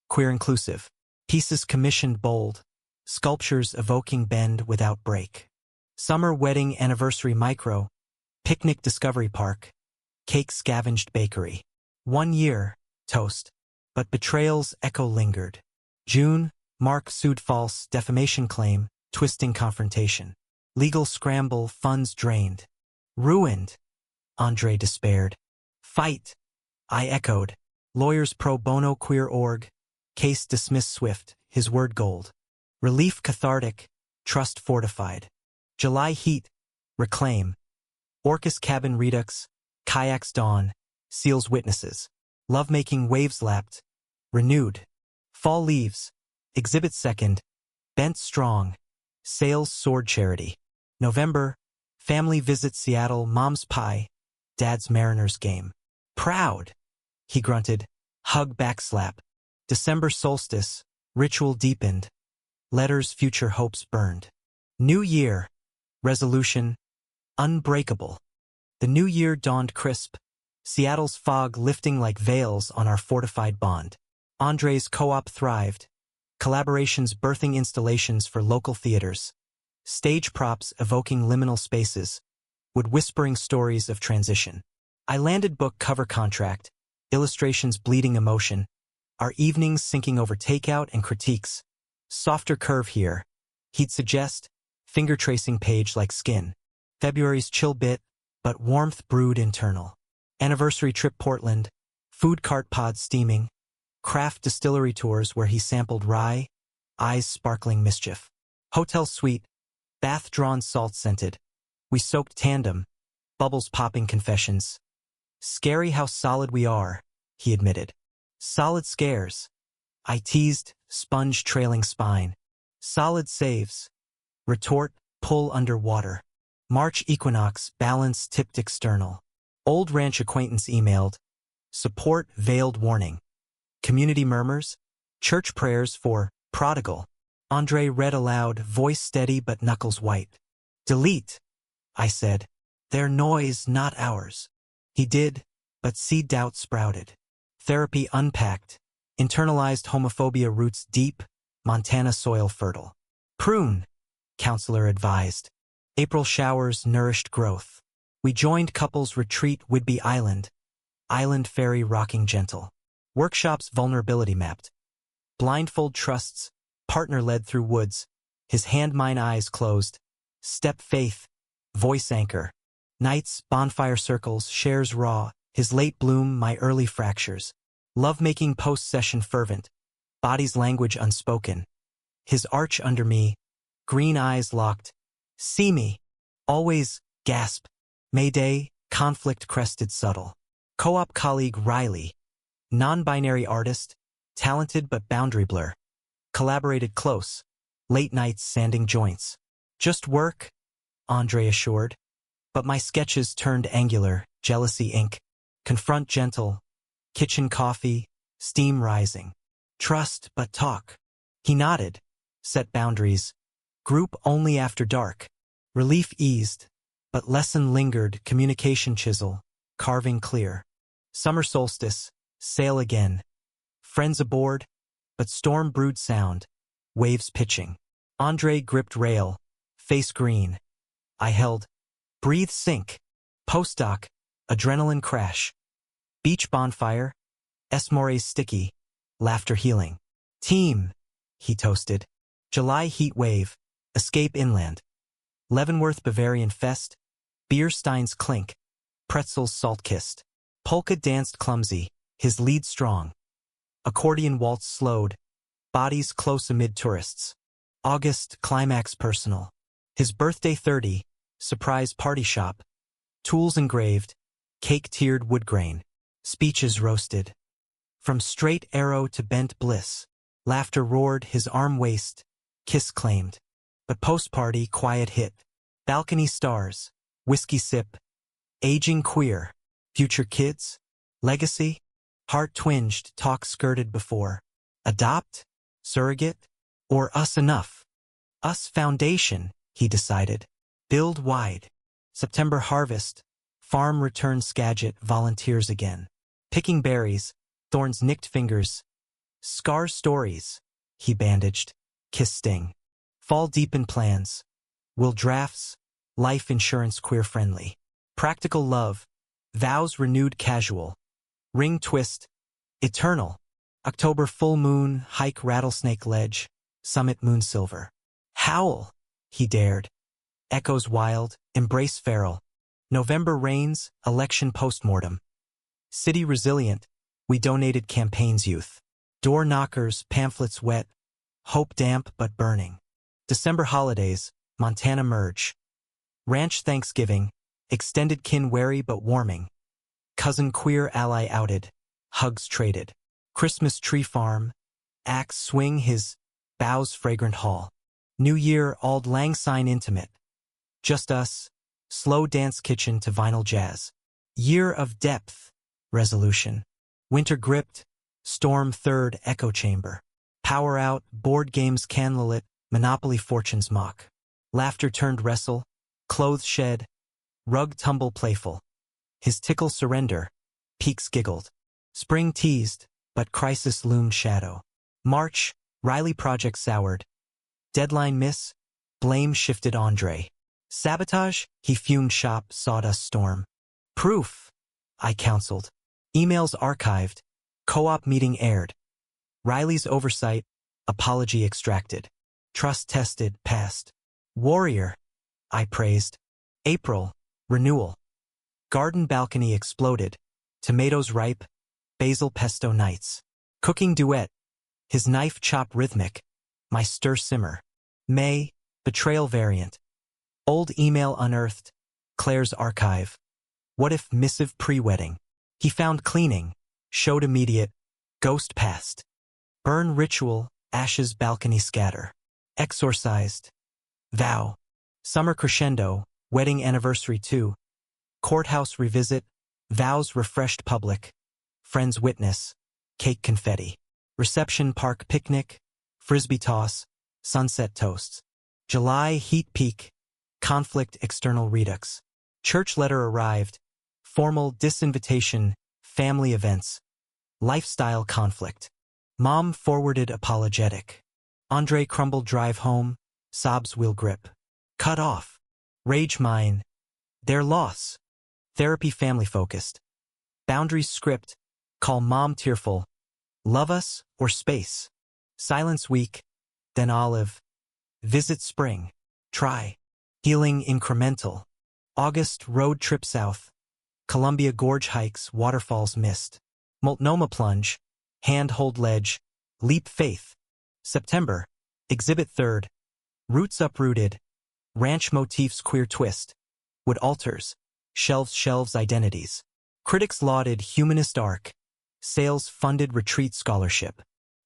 Queer inclusive. Pieces commissioned bold. Sculptures evoking bend without break. Summer wedding anniversary micro. Picnic discovery park. Cake scavenged bakery. 1 year, toast. But betrayal's echo lingered. June, Mark sued false, defamation claim, twisting confrontation. Legal scramble, funds drained. Ruined, Andre despaired. Fight, I echoed. Lawyers pro bono queer org. Case dismissed swift, his word gold. Relief cathartic, trust fortified. July heat, reclaim. Orcus cabin redux, kayaks dawn, seals witnesses. Lovemaking waves lapped, renewed. Fall leaves, exhibit second, bent strong. Sales sword charity. November, family visit Seattle, mom's pie, dad's Mariners game. Proud, he grunted, hug backslap. December solstice, ritual deepened. Letters future hopes burned. New year, resolution, unbreakable. The new year dawned crisp. Seattle's fog lifting like veils on our fortified bond. Andre's co-op thrived. Collaborations birthing installations for local theaters. Stage props evoking liminal spaces. Wood whispering stories of transition. I landed book cover contract. Illustrations bleeding emotion. Our evenings syncing over takeout and critiques. Softer curve here. He'd suggest. Finger tracing page like skin. February's chill bit, but warmth brewed internal. Anniversary trip Portland. Food cart pod steaming. Craft distillery tours where he sampled rye. Eyes sparkling mischief. Hotel suite. Bath drawn salt scented. We soaked tandem. Bubbles popping confessions. Scary how solid we are, he admitted. Solid scares. I teased, sponge trailing spine. Solid saves. Retort, pull underwater. March equinox, balance tipped external. Old ranch acquaintance emailed. Support veiled warning. Community murmurs. Church prayers for prodigal. Andre read aloud, voice steady but knuckles white. Delete, I said. Their noise, not ours. He did, but seed doubt sprouted. Therapy unpacked. Internalized homophobia roots deep, Montana soil fertile. Prune, counselor advised. April showers nourished growth. We joined couples retreat Whidbey Island. Island ferry rocking gentle. Workshops vulnerability mapped. Blindfold trusts, partner led through woods. His hand mine eyes closed. Step faith, voice anchor. Nights, bonfire circles, shares raw. His late bloom, my early fractures. Love-making post-session fervent. Body's language unspoken. His arch under me. Green eyes locked. See me. Always, gasp. Mayday, conflict crested subtle. Co-op colleague Riley. Non-binary artist. Talented but boundary blur. Collaborated close. Late nights sanding joints. Just work, Andre assured. But my sketches turned angular, jealousy ink. Confront gentle. Kitchen coffee, steam rising. Trust but talk. He nodded. Set boundaries. Group only after dark. Relief eased. But lesson lingered, communication chisel. Carving clear. Summer solstice. Sail again. Friends aboard. But storm brewed sound. Waves pitching. Andre gripped rail. Face green. I held. Breathe sink. Postdoc. Adrenaline crash. Beach bonfire. Esmores sticky. Laughter healing. Team. He toasted. July heat wave. Escape inland. Leavenworth Bavarian fest. Beer steins clink. Pretzels salt-kissed. Polka danced clumsy. His lead strong. Accordion waltz slowed. Bodies close amid tourists. August climax personal. His birthday 30. Surprise party shop. Tools engraved. Cake tiered wood grain. Speeches roasted. From straight arrow to bent bliss. Laughter roared, his arm waist. Kiss claimed. But post-party quiet hit. Balcony stars. Whiskey sip. Aging queer. Future kids. Legacy. Heart twinged, talk skirted before. Adopt? Surrogate? Or us enough? Us foundation, he decided. Build wide. September harvest. Farm return Skagit volunteers again. Picking berries. Thorns nicked fingers. Scar stories. He bandaged. Kiss sting. Fall deep in plans. Will drafts. Life insurance queer friendly. Practical love. Vows renewed casual. Ring twist. Eternal. October full moon. Hike rattlesnake ledge. Summit moon silver. Howl. He dared. Echoes wild. Embrace feral. November rains. Election postmortem. City resilient. We donated campaigns youth. Door knockers. Pamphlets wet. Hope damp but burning. December holidays. Montana merge. Ranch Thanksgiving. Extended kin wary but warming. Cousin queer ally outed. Hugs traded. Christmas tree farm. Axe swing his. Boughs fragrant hall. New Year Auld Lang Syne intimate. Just us. Slow dance kitchen to vinyl jazz. Year of depth. Resolution. Winter gripped. Storm third echo chamber. Power out. Board games candlelit. Monopoly fortunes mock. Laughter turned wrestle. Clothes shed. Rug tumble playful. His tickle surrender. Peaks giggled. Spring teased, but crisis loomed shadow. March. Riley project soured. Deadline miss. Blame shifted Andre. Sabotage. He fumed shop sawdust storm. Proof. I counseled. Emails archived. Co-op meeting aired. Riley's oversight. Apology extracted. Trust tested, passed. Warrior. I praised. April. Renewal. Garden balcony exploded. Tomatoes ripe. Basil pesto nights. Cooking duet. His knife chop rhythmic. My stir simmer. May. Betrayal variant. Old email unearthed. Claire's archive. What if missive pre-wedding? He found cleaning. Showed immediate. Ghost past. Burn ritual. Ashes balcony scatter. Exorcised. Vow. Summer crescendo. Wedding anniversary 2. Courthouse revisit. Vows refreshed public. Friends witness. Cake confetti. Reception park picnic. Frisbee toss. Sunset toasts. July heat peak. Conflict external redux. Church letter arrived. Formal disinvitation. Family events. Lifestyle conflict. Mom forwarded apologetic. Andre crumbled drive home. Sobs wheel grip. Cut off. Rage mine. Their loss. Therapy family focused. Boundaries script. Call mom tearful. Love us or space. Silence week. Then olive. Visit spring. Try. Healing incremental. August road trip south. Columbia Gorge hikes, waterfalls missed. Multnomah plunge. Hand hold ledge. Leap faith. September. Exhibit 3rd. Roots uprooted. Ranch motifs queer twist. Wood altars. Shelves identities. Critics lauded humanist arc. Sales funded retreat scholarship.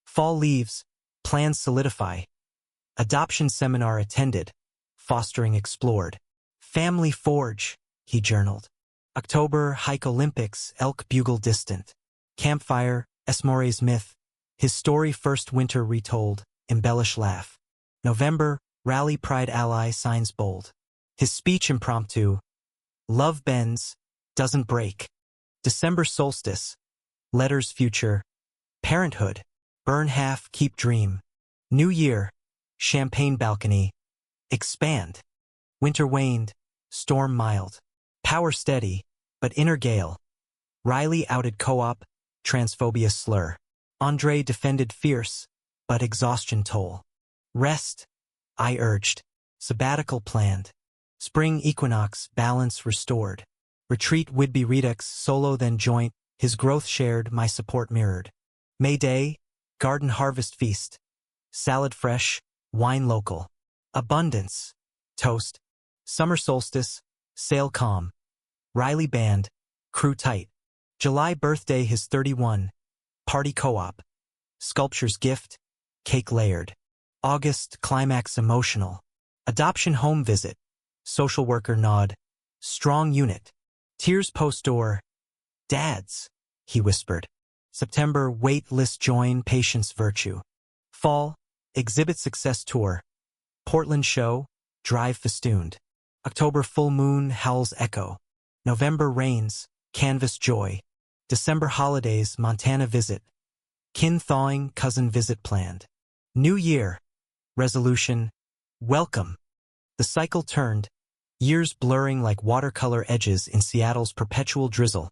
Fall leaves. Plans solidify. Adoption seminar attended. Fostering explored. Family forge, he journaled. October hike Olympics, elk bugle distant. Campfire, Esmore's myth. His story first winter retold, embellish laugh. November, rally pride ally signs bold. His speech impromptu. Love bends, doesn't break. December solstice. Letters future. Parenthood. Burn half, keep dream. New year. Champagne balcony. Expand. Winter waned. Storm mild. Power steady, but inner gale. Riley outed co-op. Transphobia slur. Andre defended fierce, but exhaustion toll. Rest. I urged. Sabbatical planned. Spring equinox, balance restored. Retreat Whidbey redux, solo then joint, his growth shared, my support mirrored. May Day, garden harvest feast. Salad fresh, wine local. Abundance, toast. Summer solstice, sail calm. Riley band, crew tight. July birthday his 31. Party co-op. Sculpture's gift, cake layered. August climax emotional. Adoption home visit. Social worker nod. Strong unit. Tears post door. Dads, he whispered. September wait list join patience virtue. Fall, exhibit success tour. Portland show, drive festooned. October full moon howls echo. November rains, canvas joy. December holidays, Montana visit. Kin thawing, cousin visit planned. New year, resolution, welcome. The cycle turned, years blurring like watercolor edges in Seattle's perpetual drizzle.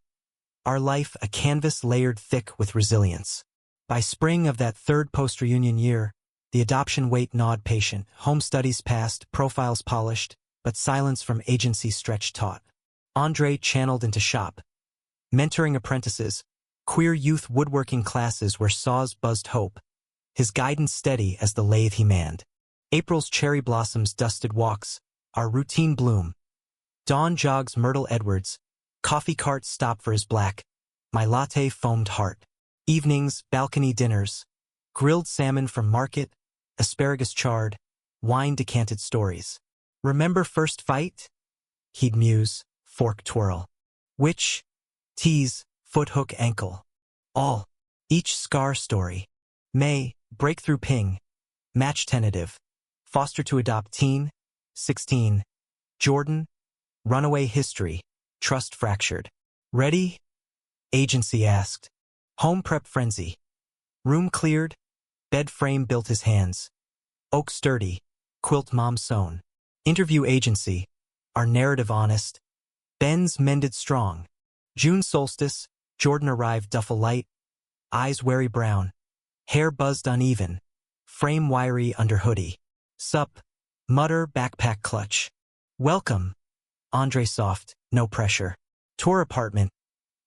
Our life a canvas layered thick with resilience. By spring of that third post-reunion year, the adoption wait gnawed patient, home studies passed, profiles polished, but silence from agency stretched taut. Andre channeled into shop. Mentoring apprentices, queer youth woodworking classes where saws buzzed hope. His guidance steady as the lathe he manned. April's cherry blossoms dusted walks, our routine bloom. Dawn jogs Myrtle Edwards, coffee cart stop for his black, my latte foamed heart. Evenings, balcony dinners, grilled salmon from market, asparagus charred, wine decanted stories. Remember first fight? He'd muse, fork twirl. Which? Tease, foot hook ankle. All. Each scar story. May, breakthrough ping. Match tentative. Foster to adopt teen. 16. Jordan. Runaway history. Trust fractured. Ready? Agency asked. Home prep frenzy. Room cleared. Bed frame built his hands. Oak sturdy. Quilt mom sewn. Interview agency. Our narrative honest. Ben's mended strong. June solstice. Jordan arrived duffel light. Eyes wary brown. Hair buzzed uneven. Frame wiry under hoodie. Sup. Mutter backpack clutch. Welcome. Andre soft. No pressure. Tour apartment.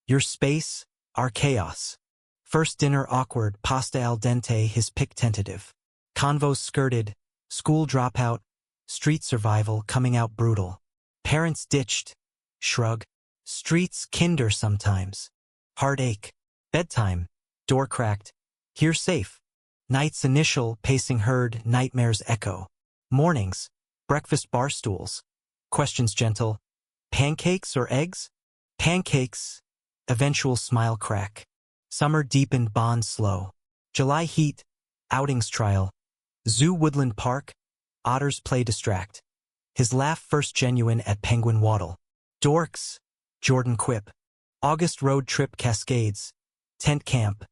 Your space. Our chaos. First dinner awkward. Pasta al dente. His pick tentative. Convos skirted. School dropout. Street survival coming out brutal. Parents ditched. Shrug. Streets kinder sometimes. Heartache. Bedtime. Door cracked. Here safe. Night's initial pacing heard. Nightmares echo. Mornings. Breakfast bar stools. Questions gentle. Pancakes or eggs? Pancakes. Eventual smile crack. Summer deepened bond slow. July heat. Outings trial. Zoo Woodland Park. Otters play distract. His laugh first genuine at Penguin Waddle. Dorks. Jordan quip. August road trip Cascades. Tent camp.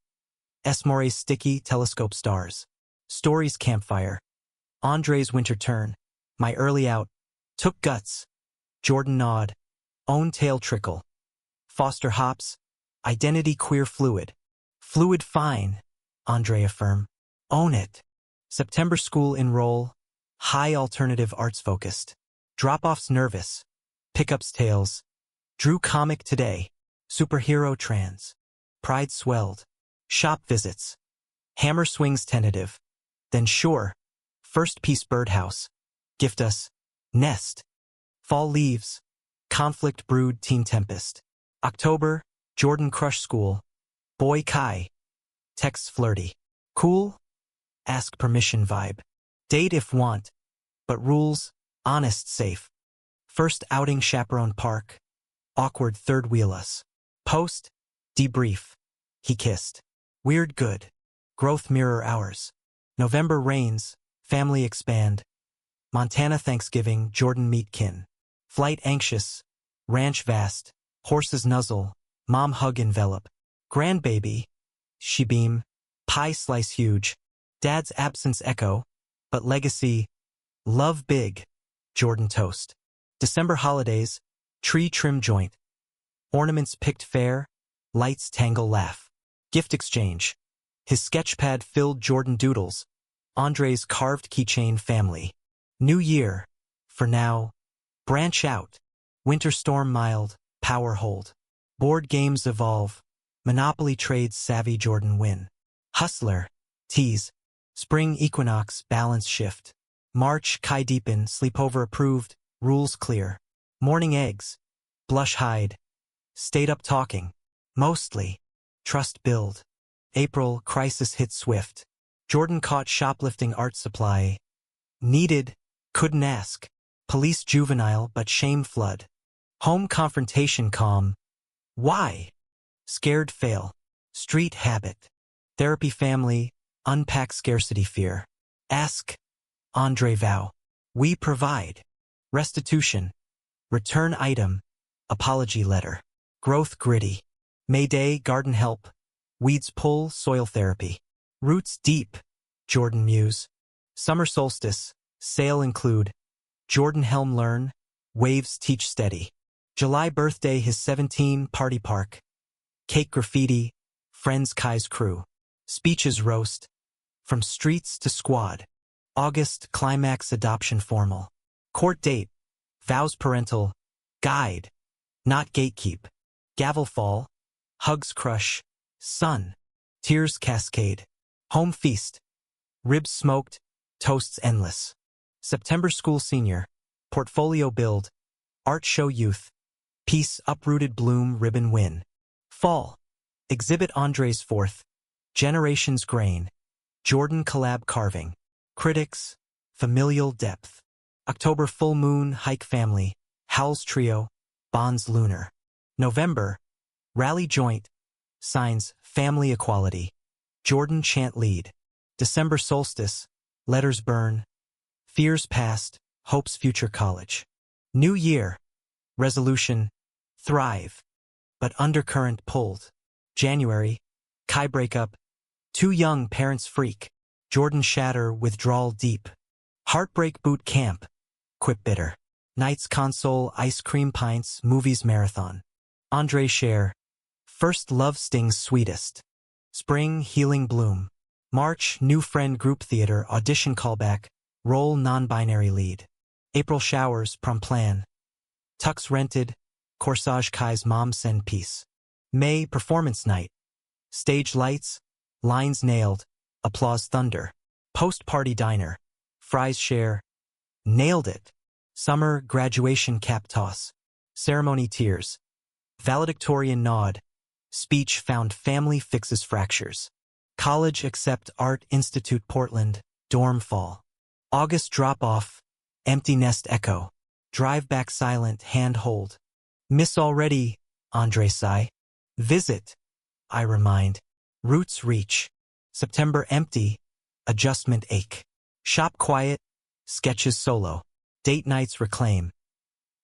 Esmore's sticky telescope stars. Stories campfire. Andre's winter turn. My early out. Took guts. Jordan nod. Own tail trickle. Foster hops. Identity queer fluid. Fluid fine. Andre affirm. Own it. September school enroll. High alternative arts focused. Drop-offs nervous. Pickups tales. Drew comic today. Superhero trans. Pride swelled. Shop visits. Hammer swings tentative. Then sure. First piece birdhouse. Gift us. Nest. Fall leaves. Conflict brewed teen tempest. October. Jordan crush school. Boy Kai. Texts flirty. Cool? Ask permission vibe. Date if want. But rules. Honest safe. First outing chaperone park. Awkward third wheel us. Post. Debrief. He kissed. Weird good. Growth mirror hours. November rains. Family expand. Montana Thanksgiving. Jordan meet kin. Flight anxious. Ranch vast. Horses nuzzle. Mom hug envelop. Grandbaby. She beam. Pie slice huge. Dad's absence echo. But legacy. Love big. Jordan toast. December holidays. Tree trim joint. Ornaments picked fair. Lights tangle laugh. Gift exchange. His sketchpad filled Jordan doodles. Andre's carved keychain family. New year. For now. Branch out. Winter storm mild. Power hold. Board games evolve. Monopoly trades savvy Jordan win. Hustler. Tease. Spring equinox balance shift. March Kai deepen sleepover approved. Rules clear. Morning eggs. Blush hide. Stayed up talking. Mostly. Trust build. April crisis hit swift. Jordan caught shoplifting art supply. Needed. Couldn't ask. Police juvenile but shame flood. Home confrontation calm. Why? Scared fail. Street habit. Therapy family. Unpack scarcity fear. Ask. Andre vow. We provide. Restitution. Return item. Apology letter. Growth gritty. Mayday garden help. Weeds pull soil therapy. Roots deep. Jordan muse. Summer solstice. Sail include. Jordan helm learn. Waves teach steady. July birthday his 17 party park. Cake graffiti. Friends Kai's crew. Speeches roast. From streets to squad. August climax adoption formal. Court date. Vows parental. Guide. Not gatekeep. Gavel fall. Hugs crush. Sun. Tears cascade. Home feast. Ribs smoked. Toasts endless. September school senior. Portfolio build. Art show youth. Peace uprooted bloom ribbon win. Fall. Exhibit Andre's fourth. Generations grain. Jordan collab carving. Critics. Familial depth. October full moon hike family. Howl's trio. Bonds lunar. November. Rally joint. Signs family equality. Jordan chant lead. December solstice. Letters burn. Fears past. Hopes future college. New year. Resolution. Thrive. But undercurrent pulled. January. Kai breakup. Too young parents freak. Jordan shatter withdrawal deep. Heartbreak boot camp. Quip bitter. Nights console ice cream pints movies marathon. Andre share. First love stings sweetest. Spring healing bloom. March new friend group theater audition callback. Role non-binary lead. April showers prom plan. Tux rented. Corsage Kai's mom send piece. May performance night. Stage lights. Lines nailed. Applause thunder. Post-party diner. Fries share. Nailed it. Summer graduation cap toss. Ceremony tears. Valedictorian nod. Speech found family fixes fractures. College accept Art Institute Portland. Dorm fall. August drop-off. Empty nest echo. Drive back silent, hand hold. Miss already, Andre sigh. Visit, I remind. Roots reach. September empty, adjustment ache. Shop quiet, sketches solo. Date nights reclaim.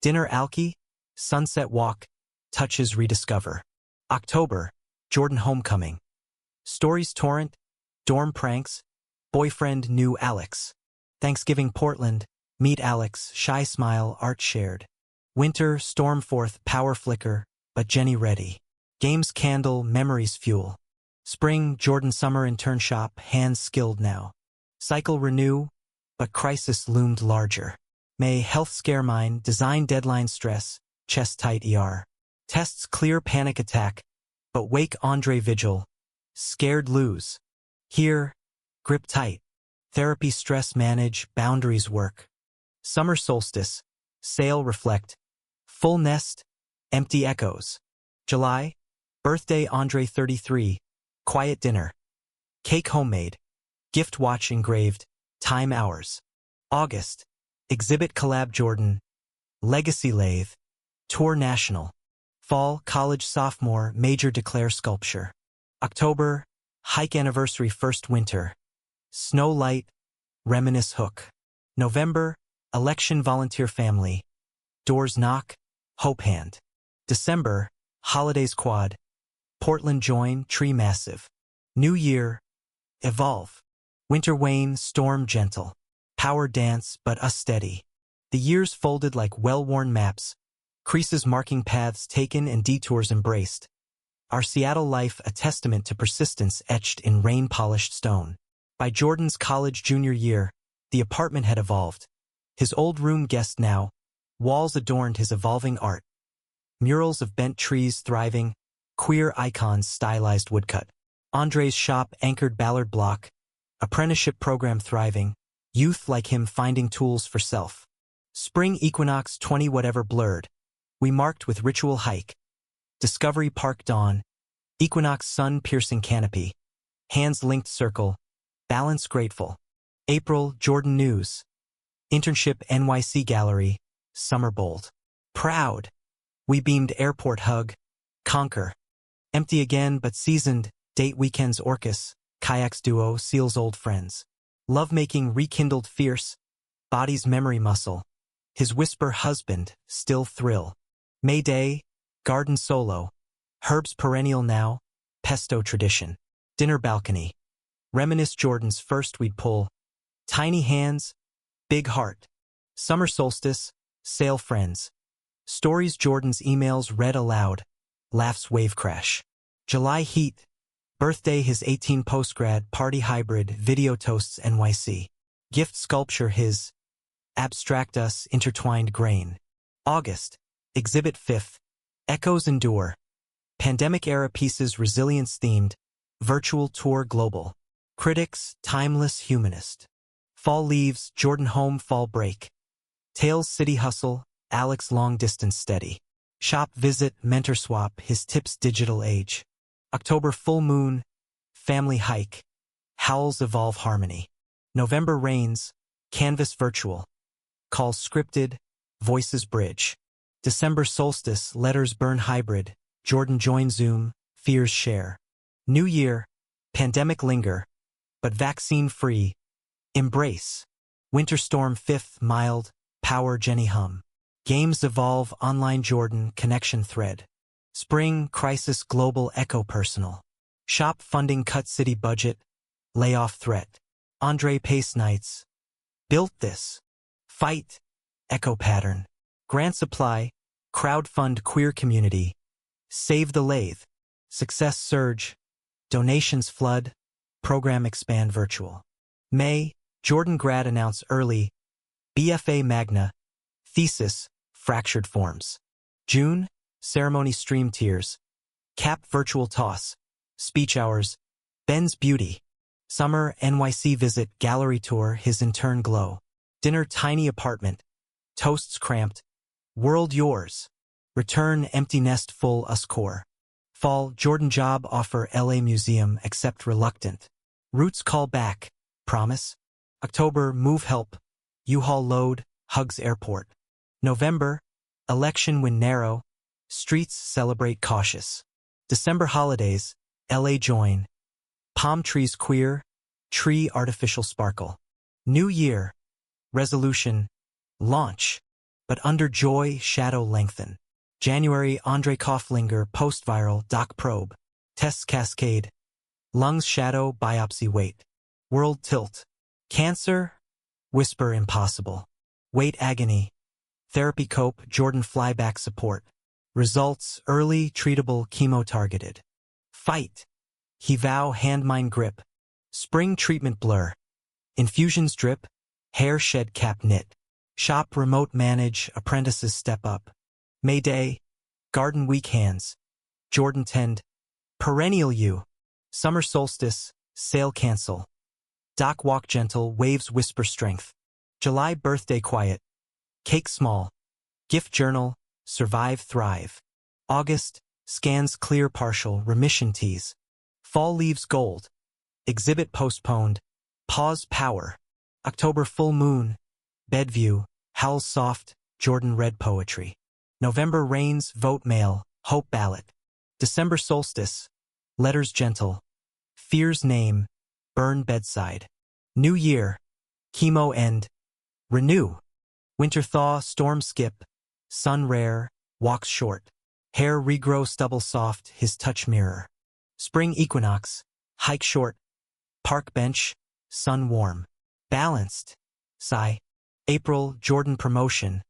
Dinner alky, sunset walk, touches rediscover. October, Jordan homecoming. Stories torrent, dorm pranks, boyfriend new Alex. Thanksgiving Portland, meet Alex, shy smile, art shared. Winter, storm forth, power flicker, but Jenny ready. Games candle, memories fuel. Spring, Jordan summer intern shop, hands skilled now. Cycle renew, but crisis loomed larger. May health scare mine, design deadline stress, chest tight ER. Tests clear panic attack, but wake Andre vigil. Scared lose. Here, grip tight. Therapy stress manage, boundaries work. Summer solstice, sail reflect. Full nest, empty echoes. July, birthday Andre 33, quiet dinner. Cake homemade, gift watch engraved, time hours. August, exhibit collab Jordan, legacy lathe, tour national. Fall, college sophomore, major declare sculpture. October, hike anniversary first winter. Snow light, reminisce hook. November, election volunteer family. Doors knock, hope hand. December, holidays quad. Portland join, tree massive. New year, evolve. Winter wane, storm gentle. Power dance, but us steady. The years folded like well-worn maps. Creases marking paths taken and detours embraced. Our Seattle life a testament to persistence etched in rain-polished stone. By Jordan's college junior year, the apartment had evolved. His old room guest now, walls adorned his evolving art. Murals of bent trees thriving, queer icons stylized woodcut. Andre's shop anchored Ballard block, apprenticeship program thriving, youth like him finding tools for self. Spring equinox 20 whatever blurred. We marked with ritual hike. Discovery Park dawn, equinox sun-piercing canopy. Hands linked circle, balance grateful. April, Jordan news. Internship NYC gallery, summer bold. Proud. We beamed airport hug, conquer. Empty again but seasoned, date weekends orcus, kayaks duo seals old friends. Lovemaking rekindled fierce, body's memory muscle. His whisper husband, still thrill. May Day, garden solo. Herbs perennial now, pesto tradition. Dinner balcony. Reminisce Jordan's first we'd pull. Tiny hands, big heart. Summer solstice, sail friends. Stories Jordan's emails read aloud. Laughs wave crash. July heat. Birthday his 18 postgrad party hybrid video toasts NYC. Gift sculpture his. Abstract us intertwined grain. August. Exhibit 5th. Echoes endure. Pandemic era pieces resilience themed. Virtual tour global. Critics timeless humanist. Fall leaves Jordan home fall break. Tales city hustle Alex long distance steady. Shop visit mentor swap his tips digital age. October full moon family hike. Howls evolve harmony. November rains canvas virtual. Calls scripted voices bridge. December solstice letters burn hybrid. Jordan join Zoom fears share. New year pandemic linger but vaccine free. Embrace. Winter storm 5th mild power Jenny hum. Games evolve online Jordan connection thread. Spring crisis global echo personal. Shop funding cut city budget. Layoff threat. Andre pace nights. Built this. Fight. Echo pattern. Grant supply. Crowdfund queer community. Save the lathe. Success surge. Donations flood. Program expand virtual. May. Jordan grad announce early. BFA Magna. Thesis. Fractured forms. June. Ceremony stream tears. Cap virtual toss. Speech hours. Ben's beauty. Summer NYC visit gallery tour his intern glow. Dinner tiny apartment. Toasts cramped. World yours. Return empty nest full us core. Fall Jordan job offer LA museum accept reluctant. Roots call back. Promise. October move help. U-Haul load hugs airport. November, election win narrow, streets celebrate cautious. December holidays, LA join, palm trees queer, tree artificial sparkle. New Year, resolution, launch, but under joy shadow lengthen. January Andre Kauflinger post-viral doc probe, tests cascade, lungs shadow biopsy wait. World tilt, cancer, whisper impossible. Wait agony, therapy cope Jordan flyback support. Results early treatable chemo targeted. Fight, he vow hand mine grip. Spring treatment blur, infusions drip, hair shed cap knit. Shop remote manage apprentices step up. Mayday, garden weak hands. Jordan tend, perennial you. Summer solstice, sale cancel. Doc walk gentle, waves whisper strength. July birthday quiet, cake small. Gift journal, survive thrive. August, scans clear partial, remission tease. Fall leaves gold, exhibit postponed, pause power. October full moon, bed view, howls soft, Jordan read poetry. November rains, vote mail, hope ballot. December solstice, letters gentle. Fear's name, burn bedside. New Year, chemo end, renew. Winter thaw, storm skip, sun rare, walks short. Hair regrow, stubble soft, his touch mirror. Spring equinox, hike short. Park bench, sun warm. Balanced, sigh. April, Jordan promotion.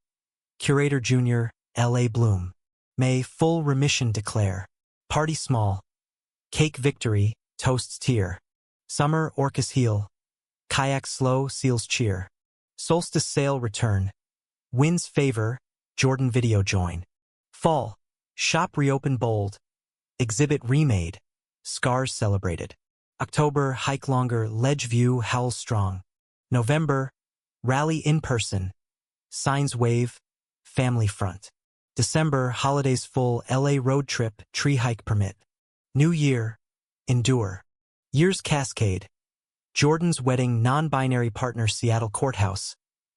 Curator junior, LA bloom. May, full remission declare. Party small. Cake victory, toasts tear. Summer, orcas heal. Kayak slow, seals cheer. Solstice sail return. Winds favor, Jordan video join. Fall, shop reopen bold. Exhibit remade, scars celebrated. October, hike longer, ledge view, howl strong. November, rally in person. Signs wave, family front. December, holidays full, LA road trip, tree hike permit. New Year, endure. Years cascade. Jordan's wedding, non-binary partner, Seattle courthouse.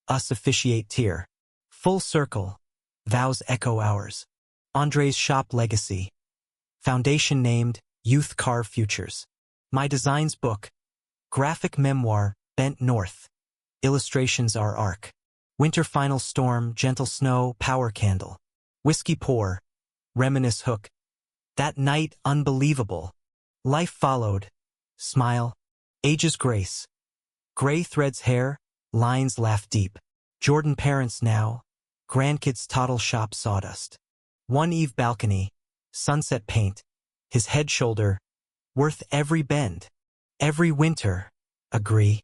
Us officiate tier. Full circle, vows echo ours. Andre's shop legacy. Foundation named, Youth Carve Futures. My Designs book. Graphic memoir, bent north. Illustrations are arc. Winter final storm, gentle snow, power candle. Whiskey pour, reminisce hook. That night unbelievable. Life followed, smile, age's grace. Gray threads hair, lines laugh deep. Jordan parents now, grandkids toddle shop sawdust. One eve balcony, sunset paint, his head shoulder, worth every bend. Every winter, agree.